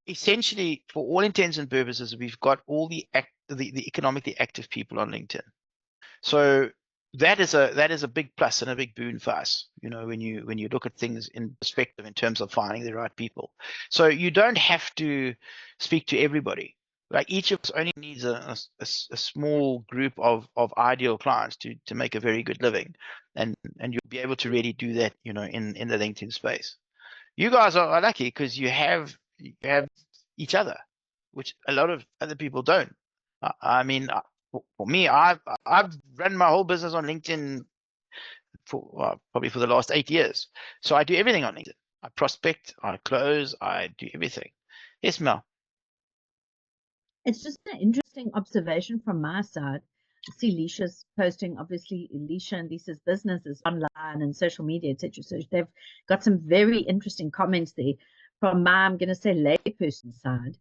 essentially, for all intents and purposes, we've got all the economically active people on LinkedIn. So that is a big plus and a big boon for us, you know, when you look at things in perspective in terms of finding the right people. So you don't have to speak to everybody. Like each of us only needs a small group of ideal clients to make a very good living, and you'll be able to really do that, you know, in the LinkedIn space. You guys are lucky because you have each other, which a lot of other people don't. I mean, for me, I've run my whole business on LinkedIn for probably for the last 8 years. So I do everything on LinkedIn. I prospect, I close, I do everything. Yes, Mel. It's just an interesting observation from my side. I see Leisha's posting, obviously, Leisha and Lisa's business is online and social media, etc. So they've got some very interesting comments there from my, I'm going to say, layperson side.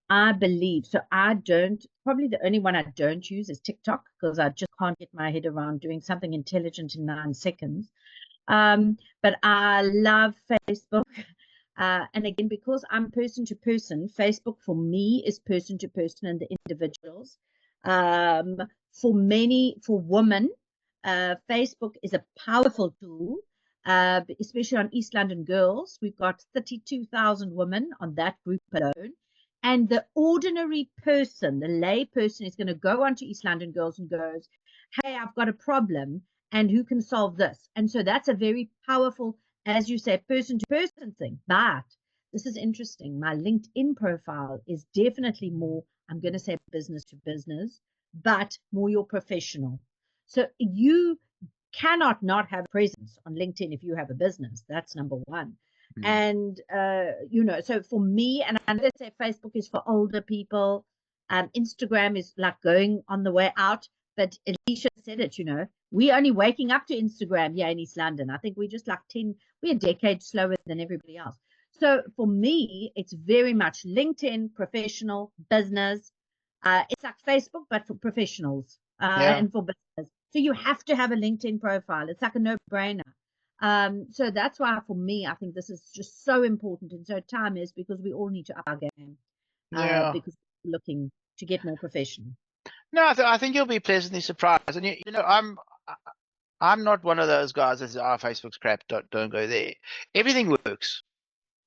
I believe, so I don't, probably the only one I don't use is TikTok because I just can't get my head around doing something intelligent in 9 seconds. But I love Facebook. And again, because I'm person to person, Facebook for me is person to person and the individuals. For women, Facebook is a powerful tool, especially on East London girls. We've got 32,000 women on that group alone. And the ordinary person, the lay person, is going to go onto East London girls and goes, hey, I've got a problem, and who can solve this? And so that's a very powerful, as you say, person to person thing. But this is interesting. My LinkedIn profile is definitely more, I'm going to say business to business, but more your professional. So you cannot not have a presence on LinkedIn if you have a business. That's number one. And, you know, so for me, and I know they say Facebook is for older people. Instagram is like going on the way out. But Alicia said it, you know, we're only waking up to Instagram here in East London. I think we're just like we're a decade slower than everybody else. So for me, it's very much LinkedIn, professional, business. It's like Facebook, but for professionals and for business. So you have to have a LinkedIn profile. It's like a no-brainer. So that's why for me, I think this is just so important and so time is because we all need to up our game because we're looking to get more professional. No, I think you'll be pleasantly surprised. And you know, I'm not one of those guys that says, Facebook's crap, don't go there. Everything works.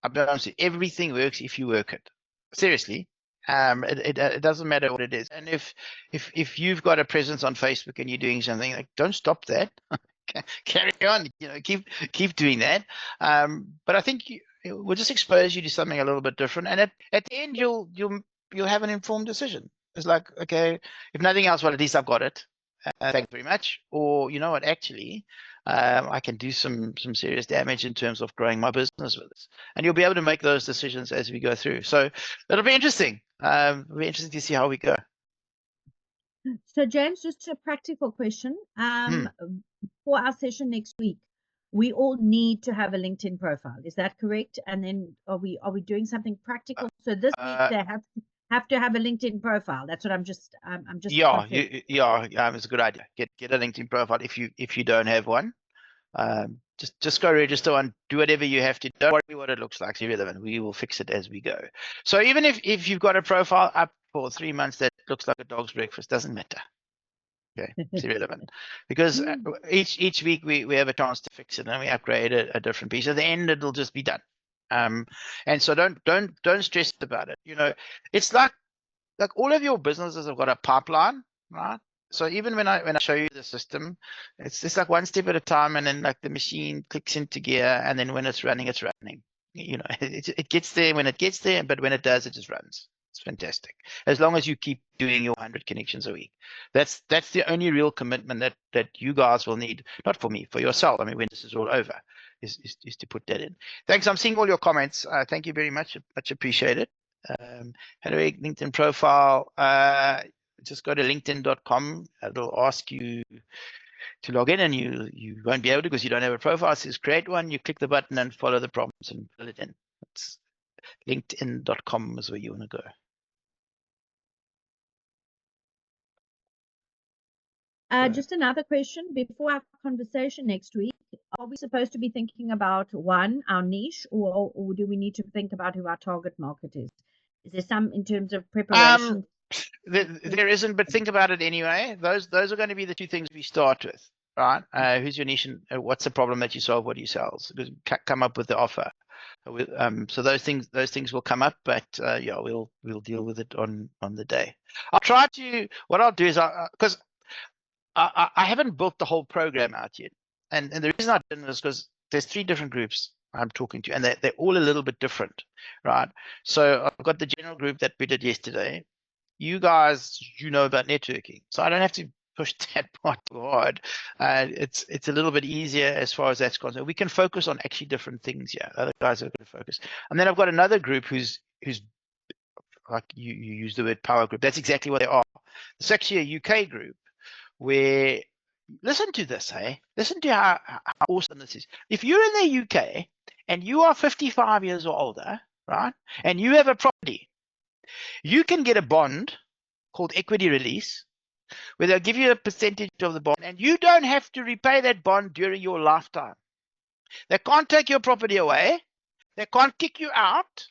I'll be honest with you, everything works if you work it. Seriously. It doesn't matter what it is. And if you've got a presence on Facebook and you're doing something, like don't stop that. Carry on, you know, keep doing that. But I think we'll just expose you to something a little bit different. And at the end you'll have an informed decision. It's like, okay, if nothing else, well, at least I've got it. Thank you very much. Or you know what, actually, I can do some serious damage in terms of growing my business with this. And you'll be able to make those decisions as we go through. So it'll be interesting. It'll be interesting to see how we go. So James, just a practical question. For our session next week, we all need to have a LinkedIn profile. Is that correct? And then are we doing something practical? So this week they have to have a LinkedIn profile. That's what I'm just it's a good idea. Get a LinkedIn profile if you don't have one. Just go register one, do whatever you have to. Don't worry what it looks like. It's irrelevant. We will fix it as we go. So even if you've got a profile up for 3 months that looks like a dog's breakfast, doesn't matter. Okay, it's irrelevant because each week we have a chance to fix it and we upgrade a different piece. At the end, it'll just be done. And so don't stress about it. You know, it's like all of your businesses have got a pipeline, right? So even when I show you the system, it's just like one step at a time, and then like the machine clicks into gear, and then when it's running, it's running. You know, it gets there when it gets there, but when it does, it just runs. It's fantastic. As long as you keep doing your 100 connections a week, that's the only real commitment that you guys will need. Not for me, for yourself. I mean, when this is all over, is to put that in. Thanks. I'm seeing all your comments. Thank you very much. Much appreciated. How do I LinkedIn profile? Just go to linkedin.com. It'll ask you to log in, and you won't be able to because you don't have a profile. It says create one. You click the button and follow the prompts and fill it in. It's linkedin.com is where you want to go. Just another question before our conversation next week. Are we supposed to be thinking about our niche, or do we need to think about who our target market is? Is there some in terms of preparation? There isn't, but think about it anyway. Those are going to be the two things we start with, right? Who's your niche, and what's the problem that you solve? What do you sell? So come up with the offer. So those things will come up, but yeah, we'll deal with it on the day. What I'll do is because I haven't built the whole program out yet, and the reason I didn't is because there's 3 different groups I'm talking to, and they're all a little bit different, right? So I've got the general group that we did yesterday. You guys, you know about networking, so I don't have to push that part too hard. It's a little bit easier as far as that's concerned. We can focus on actually different things. Yeah, other guys are going to focus, and then I've got another group who's like you use the word power group. That's exactly what they are. It's actually a UK group where, listen to this, hey? Listen to how awesome this is. If you're in the UK and you are 55 years or older, right, and you have a property, you can get a bond called equity release, where they'll give you a percentage of the bond, and you don't have to repay that bond during your lifetime. They can't take your property away. They can't kick you out.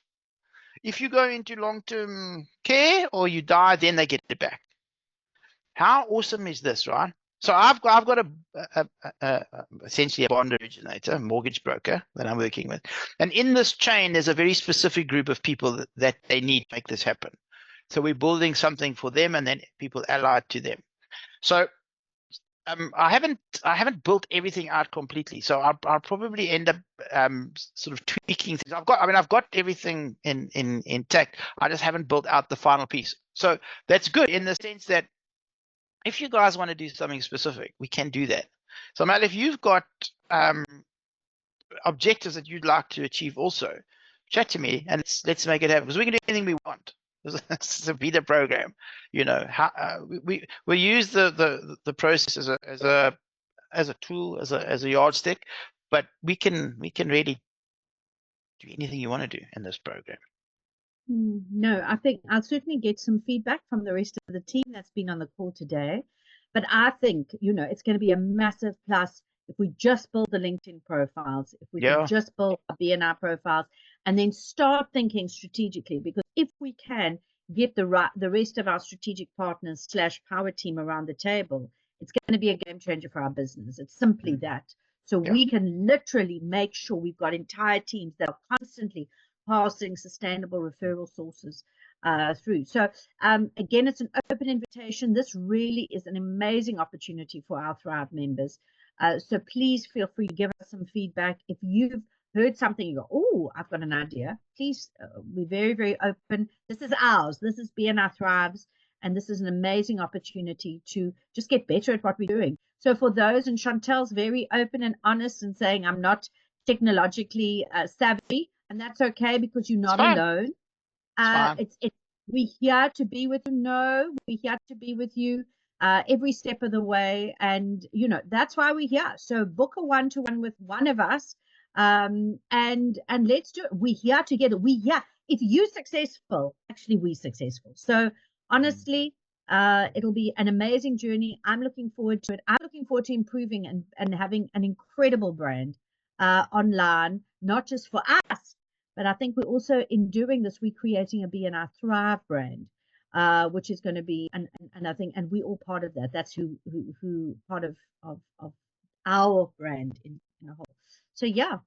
If you go into long-term care or you die, then they get it back. How awesome is this, right? So I've got essentially a bond originator, a mortgage broker that I'm working with. And in this chain, there's a very specific group of people that they need to make this happen. So we're building something for them, and then people allied to them. So I haven't built everything out completely. So I'll probably end up sort of tweaking things. I've got everything intact. I just haven't built out the final piece. So that's good in the sense that if you guys want to do something specific, we can do that. So Mal, if you've got objectives that you'd like to achieve also, chat to me and let's make it happen, because we can do anything we want. It's a beta program, you know. We use the process as a tool, as a yardstick, but we can really do anything you want to do in this program. No, I think I'll certainly get some feedback from the rest of the team that's been on the call today. But I think, it's going to be a massive plus if we just build the LinkedIn profiles, if we can just build our BNI profiles, and then start thinking strategically. Because if we can get the rest of our strategic partners / power team around the table, it's going to be a game changer for our business. It's simply that. So we can literally make sure we've got entire teams that are constantly passing sustainable referral sources through. So again, it's an open invitation. This really is an amazing opportunity for our Thrive members. So please feel free to give us some feedback. If you've heard something, you go, oh, I've got an idea. Please, we're very, very open. This is ours. This is BNI Thrives. And this is an amazing opportunity to just get better at what we're doing. So for those, and Chantel's very open and honest and saying, I'm not technologically savvy. And that's okay, because you're not alone. We're here to be with you. We're here to be with you every step of the way. And, that's why we're here. So book a one-to-one with one of us and let's do it. We're here together. We're here. If you're successful, actually, we're successful. So honestly, it'll be an amazing journey. I'm looking forward to it. I'm looking forward to improving and having an incredible brand online, not just for us, but I think we're also, in doing this, we're creating a BNI Thrive brand which is going to be, and I think, and we all part of that. That's who part of our brand in a whole. So yeah,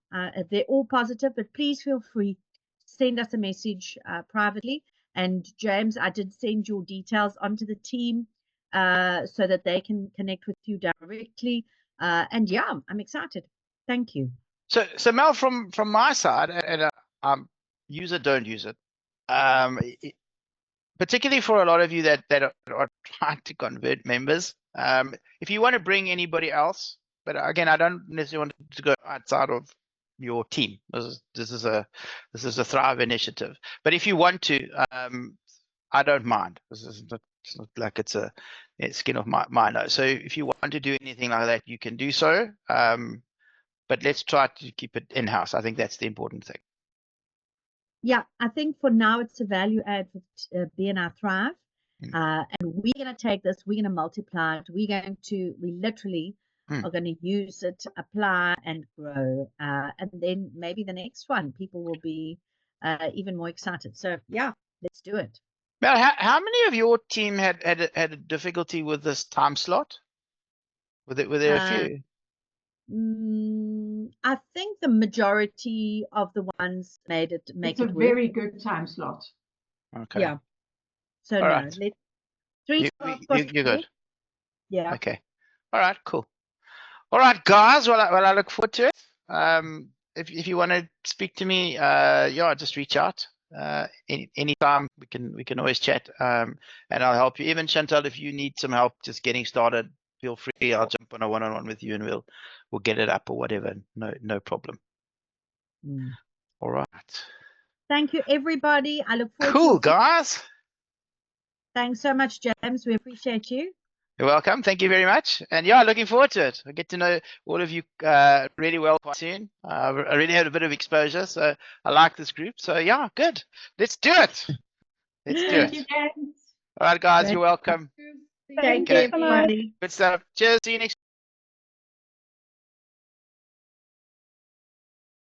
they're all positive, but please feel free to send us a message privately. And James, I did send your details onto the team so that they can connect with you directly. And yeah, I'm excited. Thank you. So Mel, from my side, and use it, don't use it. Particularly for a lot of you that are trying to convert members. If you want to bring anybody else, but again, I don't necessarily want to go outside of your team. This is a Thrive initiative. But if you want to, I don't mind. This is not, it's not like it's a skin of my nose. So if you want to do anything like that, you can do so. But let's try to keep it in-house. I think that's the important thing. Yeah, I think for now it's a value add for BNI Thrive. And we're going to take this, we're going to multiply it, we literally are going to use it, apply and grow. And then maybe the next one, people will be even more excited. So yeah, let's do it. Mel, how many of your team had a difficulty with this time slot? Were there a few? I think the majority of the ones make it work. It's a very good time slot. Okay. Yeah. So all no, right. You're good. Yeah. Okay. All right. Cool. All right, guys. Well, I look forward to it. If you want to speak to me, yeah, just reach out. Anytime we can always chat. And I'll help you. Even Chantal, if you need some help just getting started, feel free. I'll jump on a one-on-one with you, and we'll get it up or whatever. No problem. All right. Thank you, everybody. I look forward Cool, to guys. Thanks so much, James. We appreciate you. You're welcome. Thank you very much. And yeah, looking forward to it. I get to know all of you really well quite soon. I really had a bit of exposure, so I like this group. So yeah, good. Let's do it. Let's do Thank it. you, James. All right, guys. You're welcome. Thank Okay. you, everybody. Good stuff. Cheers. See you next